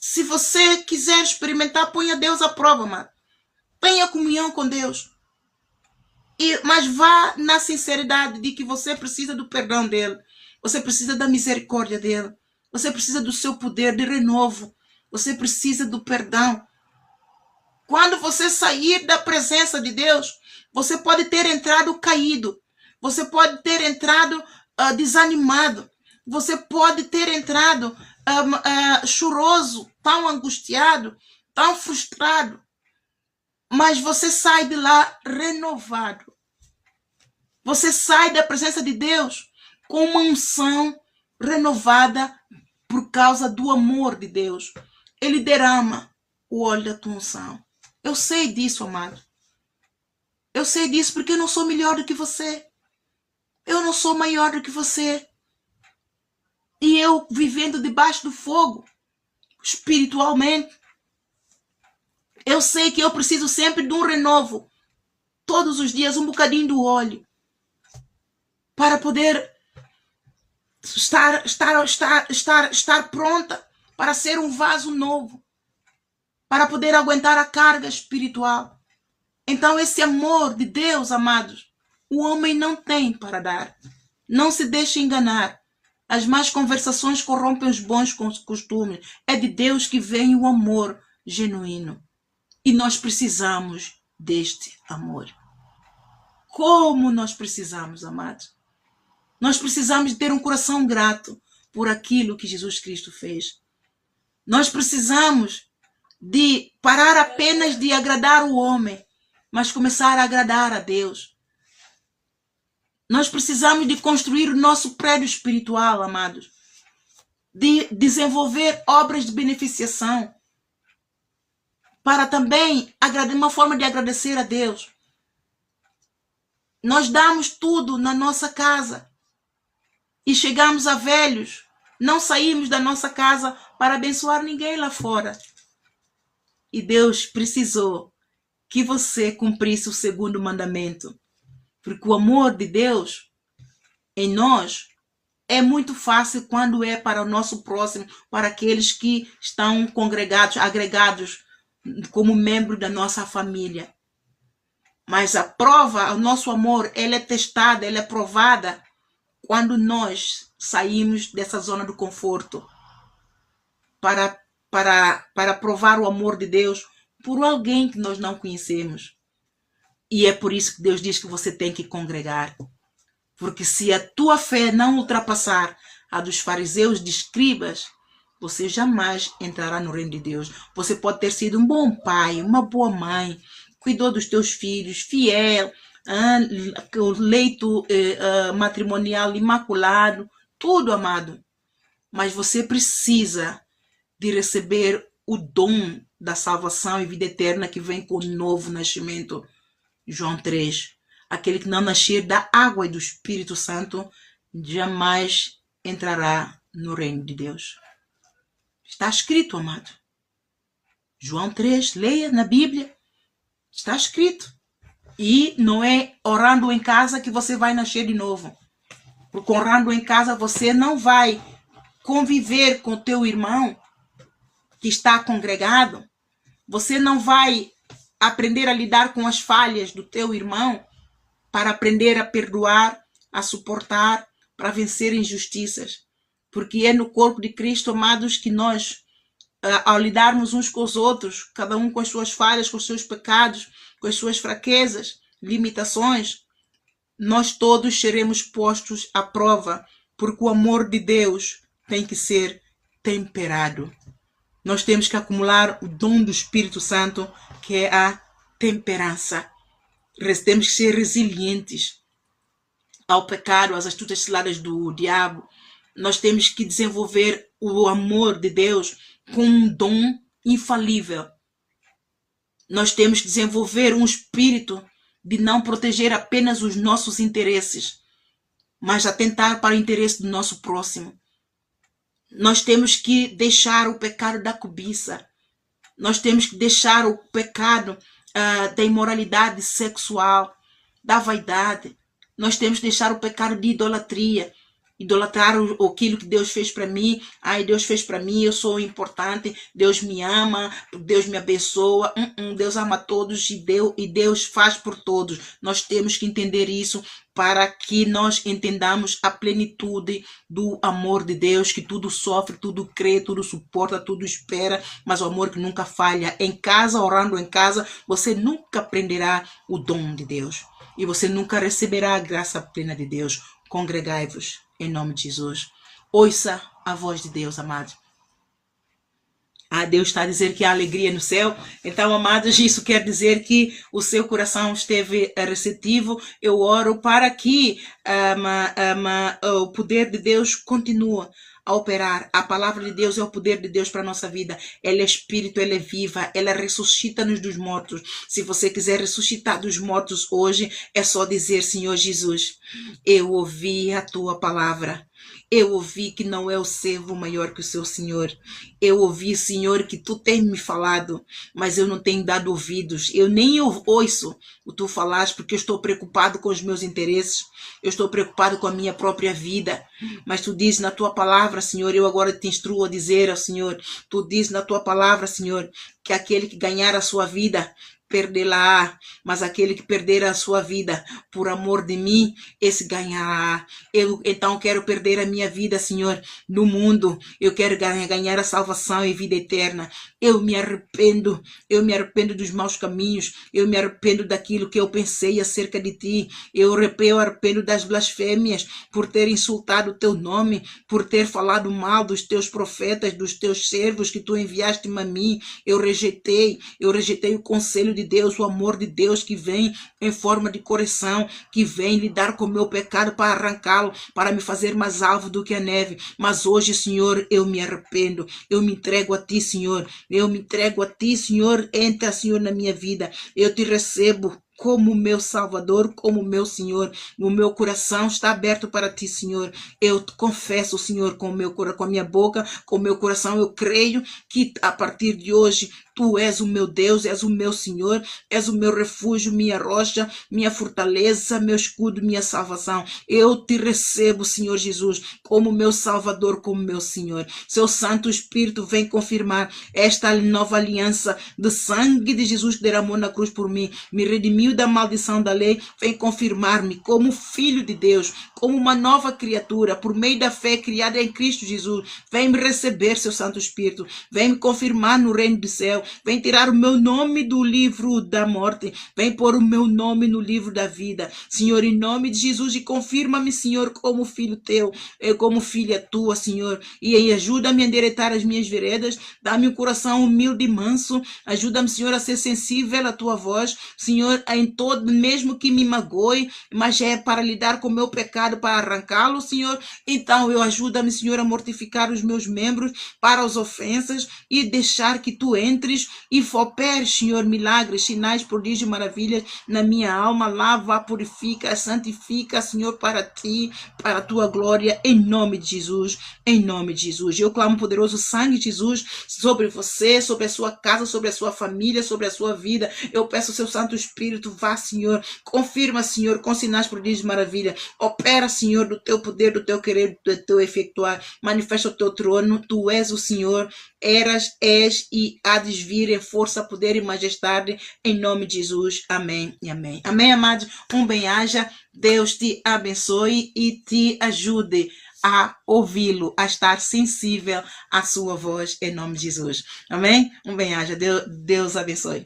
Se você quiser experimentar, ponha Deus à prova, amado. Tenha comunhão com Deus. Mas vá na sinceridade de que você precisa do perdão dele. Você precisa da misericórdia dele. Você precisa do seu poder de renovo. Você precisa do perdão. Quando você sair da presença de Deus, você pode ter entrado caído. Você pode ter entrado desanimado. Você pode ter entrado choroso, tão angustiado, tão frustrado. Mas você sai de lá renovado. Você sai da presença de Deus com uma unção renovada por causa do amor de Deus. Ele derrama o óleo da tua unção. Eu sei disso, amado. Eu sei disso porque eu não sou melhor do que você. Eu não sou maior do que você. E eu vivendo debaixo do fogo, espiritualmente, eu sei que eu preciso sempre de um renovo. Todos os dias, um bocadinho do óleo. Para poder estar pronta para ser um vaso novo. Para poder aguentar a carga espiritual. Então esse amor de Deus, amados, o homem não tem para dar. Não se deixe enganar. As más conversações corrompem os bons costumes. É de Deus que vem o amor genuíno. E nós precisamos deste amor. Como nós precisamos, amados? Nós precisamos ter um coração grato por aquilo que Jesus Cristo fez. Nós precisamos de parar apenas de agradar o homem, mas começar a agradar a Deus. Nós precisamos de construir o nosso prédio espiritual, amados. De desenvolver obras de beneficiação. Para também uma forma de agradecer a Deus. Nós damos tudo na nossa casa. E chegamos a velhos, não saímos da nossa casa para abençoar ninguém lá fora. E Deus precisou que você cumprisse o segundo mandamento. Porque o amor de Deus em nós é muito fácil quando é para o nosso próximo, para aqueles que estão congregados, agregados como membro da nossa família. Mas a prova, o nosso amor, ela é testada, ela é provada quando nós saímos dessa zona do conforto para provar o amor de Deus por alguém que nós não conhecemos. E é por isso que Deus diz que você tem que congregar. Porque se a tua fé não ultrapassar a dos fariseus, de escribas, você jamais entrará no reino de Deus. Você pode ter sido um bom pai, uma boa mãe, cuidou dos teus filhos, fiel, o leito matrimonial imaculado, tudo, amado. Mas você precisa de receber o dom da salvação e vida eterna que vem com o novo nascimento. João 3. Aquele que não nascer da água e do Espírito Santo jamais entrará no reino de Deus. Está escrito, amado. João 3, leia na Bíblia. Está escrito. E não é orando em casa que você vai nascer de novo. Porque orando em casa você não vai conviver com o teu irmão que está congregado. Você não vai aprender a lidar com as falhas do teu irmão para aprender a perdoar, a suportar, para vencer injustiças. Porque é no corpo de Cristo, amados, que nós, ao lidarmos uns com os outros, cada um com as suas falhas, com os seus pecados, com as suas fraquezas, limitações, nós todos seremos postos à prova, porque o amor de Deus tem que ser temperado. Nós temos que acumular o dom do Espírito Santo, que é a temperança. Temos que ser resilientes ao pecado, às astutas ciladas do diabo. Nós temos que desenvolver o amor de Deus com um dom infalível. Nós temos que desenvolver um espírito de não proteger apenas os nossos interesses, mas atentar para o interesse do nosso próximo. Nós temos que deixar o pecado da cobiça. Nós temos que deixar o pecado da imoralidade sexual, da vaidade. Nós temos que deixar o pecado de idolatria, idolatrar aquilo que Deus fez para mim. Ai, Deus fez para mim, eu sou importante, Deus me ama, Deus me abençoa. Deus ama todos e Deus faz por todos. Nós temos que entender isso para que nós entendamos a plenitude do amor de Deus, que tudo sofre, tudo crê, tudo suporta, tudo espera, mas o amor que nunca falha. Em casa, orando em casa, você nunca aprenderá o dom de Deus e você nunca receberá a graça plena de Deus. Congregai-vos em nome de Jesus. Ouça a voz de Deus, amados. Deus está a dizer que há alegria no céu. Então, amados, isso quer dizer que o seu coração esteve receptivo. Eu oro para que o poder de Deus continue a operar. A palavra de Deus é o poder de Deus para a nossa vida. Ela é espírito, ela é viva, ela ressuscita-nos dos mortos. Se você quiser ressuscitar dos mortos hoje, é só dizer: Senhor Jesus, eu ouvi a tua palavra. Eu ouvi que não é o servo maior que o seu Senhor. Eu ouvi, Senhor, que tu tens me falado, mas eu não tenho dado ouvidos. Eu nem ouço o tu falaste, porque eu estou preocupado com os meus interesses. Eu estou preocupado com a minha própria vida. Mas tu dizes na tua palavra, Senhor, eu agora te instruo a dizer ao Senhor, tu dizes na tua palavra, Senhor, que aquele que ganhar a sua vida perdê-la, mas aquele que perder a sua vida por amor de mim, esse ganhará. Eu então quero perder a minha vida, Senhor, no mundo. Eu quero ganhar a salvação e vida eterna. Eu me arrependo dos maus caminhos, eu me arrependo daquilo que eu pensei acerca de ti, eu arrependo das blasfêmias, por ter insultado o teu nome, por ter falado mal dos teus profetas, dos teus servos que tu enviaste-me a mim. Eu rejeitei o conselho de Deus, o amor de Deus que vem em forma de correção, que vem lidar com o meu pecado para arrancá-lo, para me fazer mais alvo do que a neve. Mas hoje, Senhor, eu me arrependo, eu me entrego a ti, Senhor. Eu me entrego a ti, Senhor. Entra, Senhor, na minha vida. Eu te recebo como meu Salvador, como meu Senhor. O meu coração está aberto para ti, Senhor. Eu te confesso, Senhor, com a minha boca, com o meu coração. Eu creio que a partir de hoje tu és o meu Deus, és o meu Senhor, és o meu refúgio, minha rocha, minha fortaleza, meu escudo, minha salvação. Eu te recebo, Senhor Jesus, como meu Salvador, como meu Senhor. Seu Santo Espírito vem confirmar esta nova aliança de sangue de Jesus que derramou na cruz por mim, me redimiu da maldição da lei, vem confirmar-me como filho de Deus, como uma nova criatura, por meio da fé criada em Cristo Jesus. Vem me receber, seu Santo Espírito, vem me confirmar no reino do céu, vem tirar o meu nome do livro da morte, vem pôr o meu nome no livro da vida, Senhor, em nome de Jesus, e confirma-me, Senhor, como filho teu, como filha tua, Senhor, e ajuda-me a endireitar as minhas veredas, dá-me um coração humilde e manso, ajuda-me, Senhor, a ser sensível à tua voz, Senhor, em todo, mesmo que me magoe, mas é para lidar com o meu pecado, para arrancá-lo, Senhor. Então eu ajuda-me, Senhor, a mortificar os meus membros para as ofensas e deixar que tu entres e operes, Senhor, milagres, sinais, prodígios e maravilhas na minha alma. Lava, purifica, santifica, Senhor, para ti, para a tua glória, em nome de Jesus, em nome de Jesus. Eu clamo o poderoso sangue de Jesus sobre você, sobre a sua casa, sobre a sua família, sobre a sua vida. Eu peço ao seu Santo Espírito, vá, Senhor, confirma, Senhor, com sinais, prodígios e maravilha. Opera, Senhor, do teu poder, do teu querer, do teu efetuar. Manifesta o teu trono, tu és o Senhor, eras, és e há de vir em força, poder e majestade, em nome de Jesus. Amém e amém. Amém, amados? Bem-aja. Deus te abençoe e te ajude a ouvi-lo, a estar sensível à sua voz, em nome de Jesus. Amém? Bem-aja. Deus abençoe.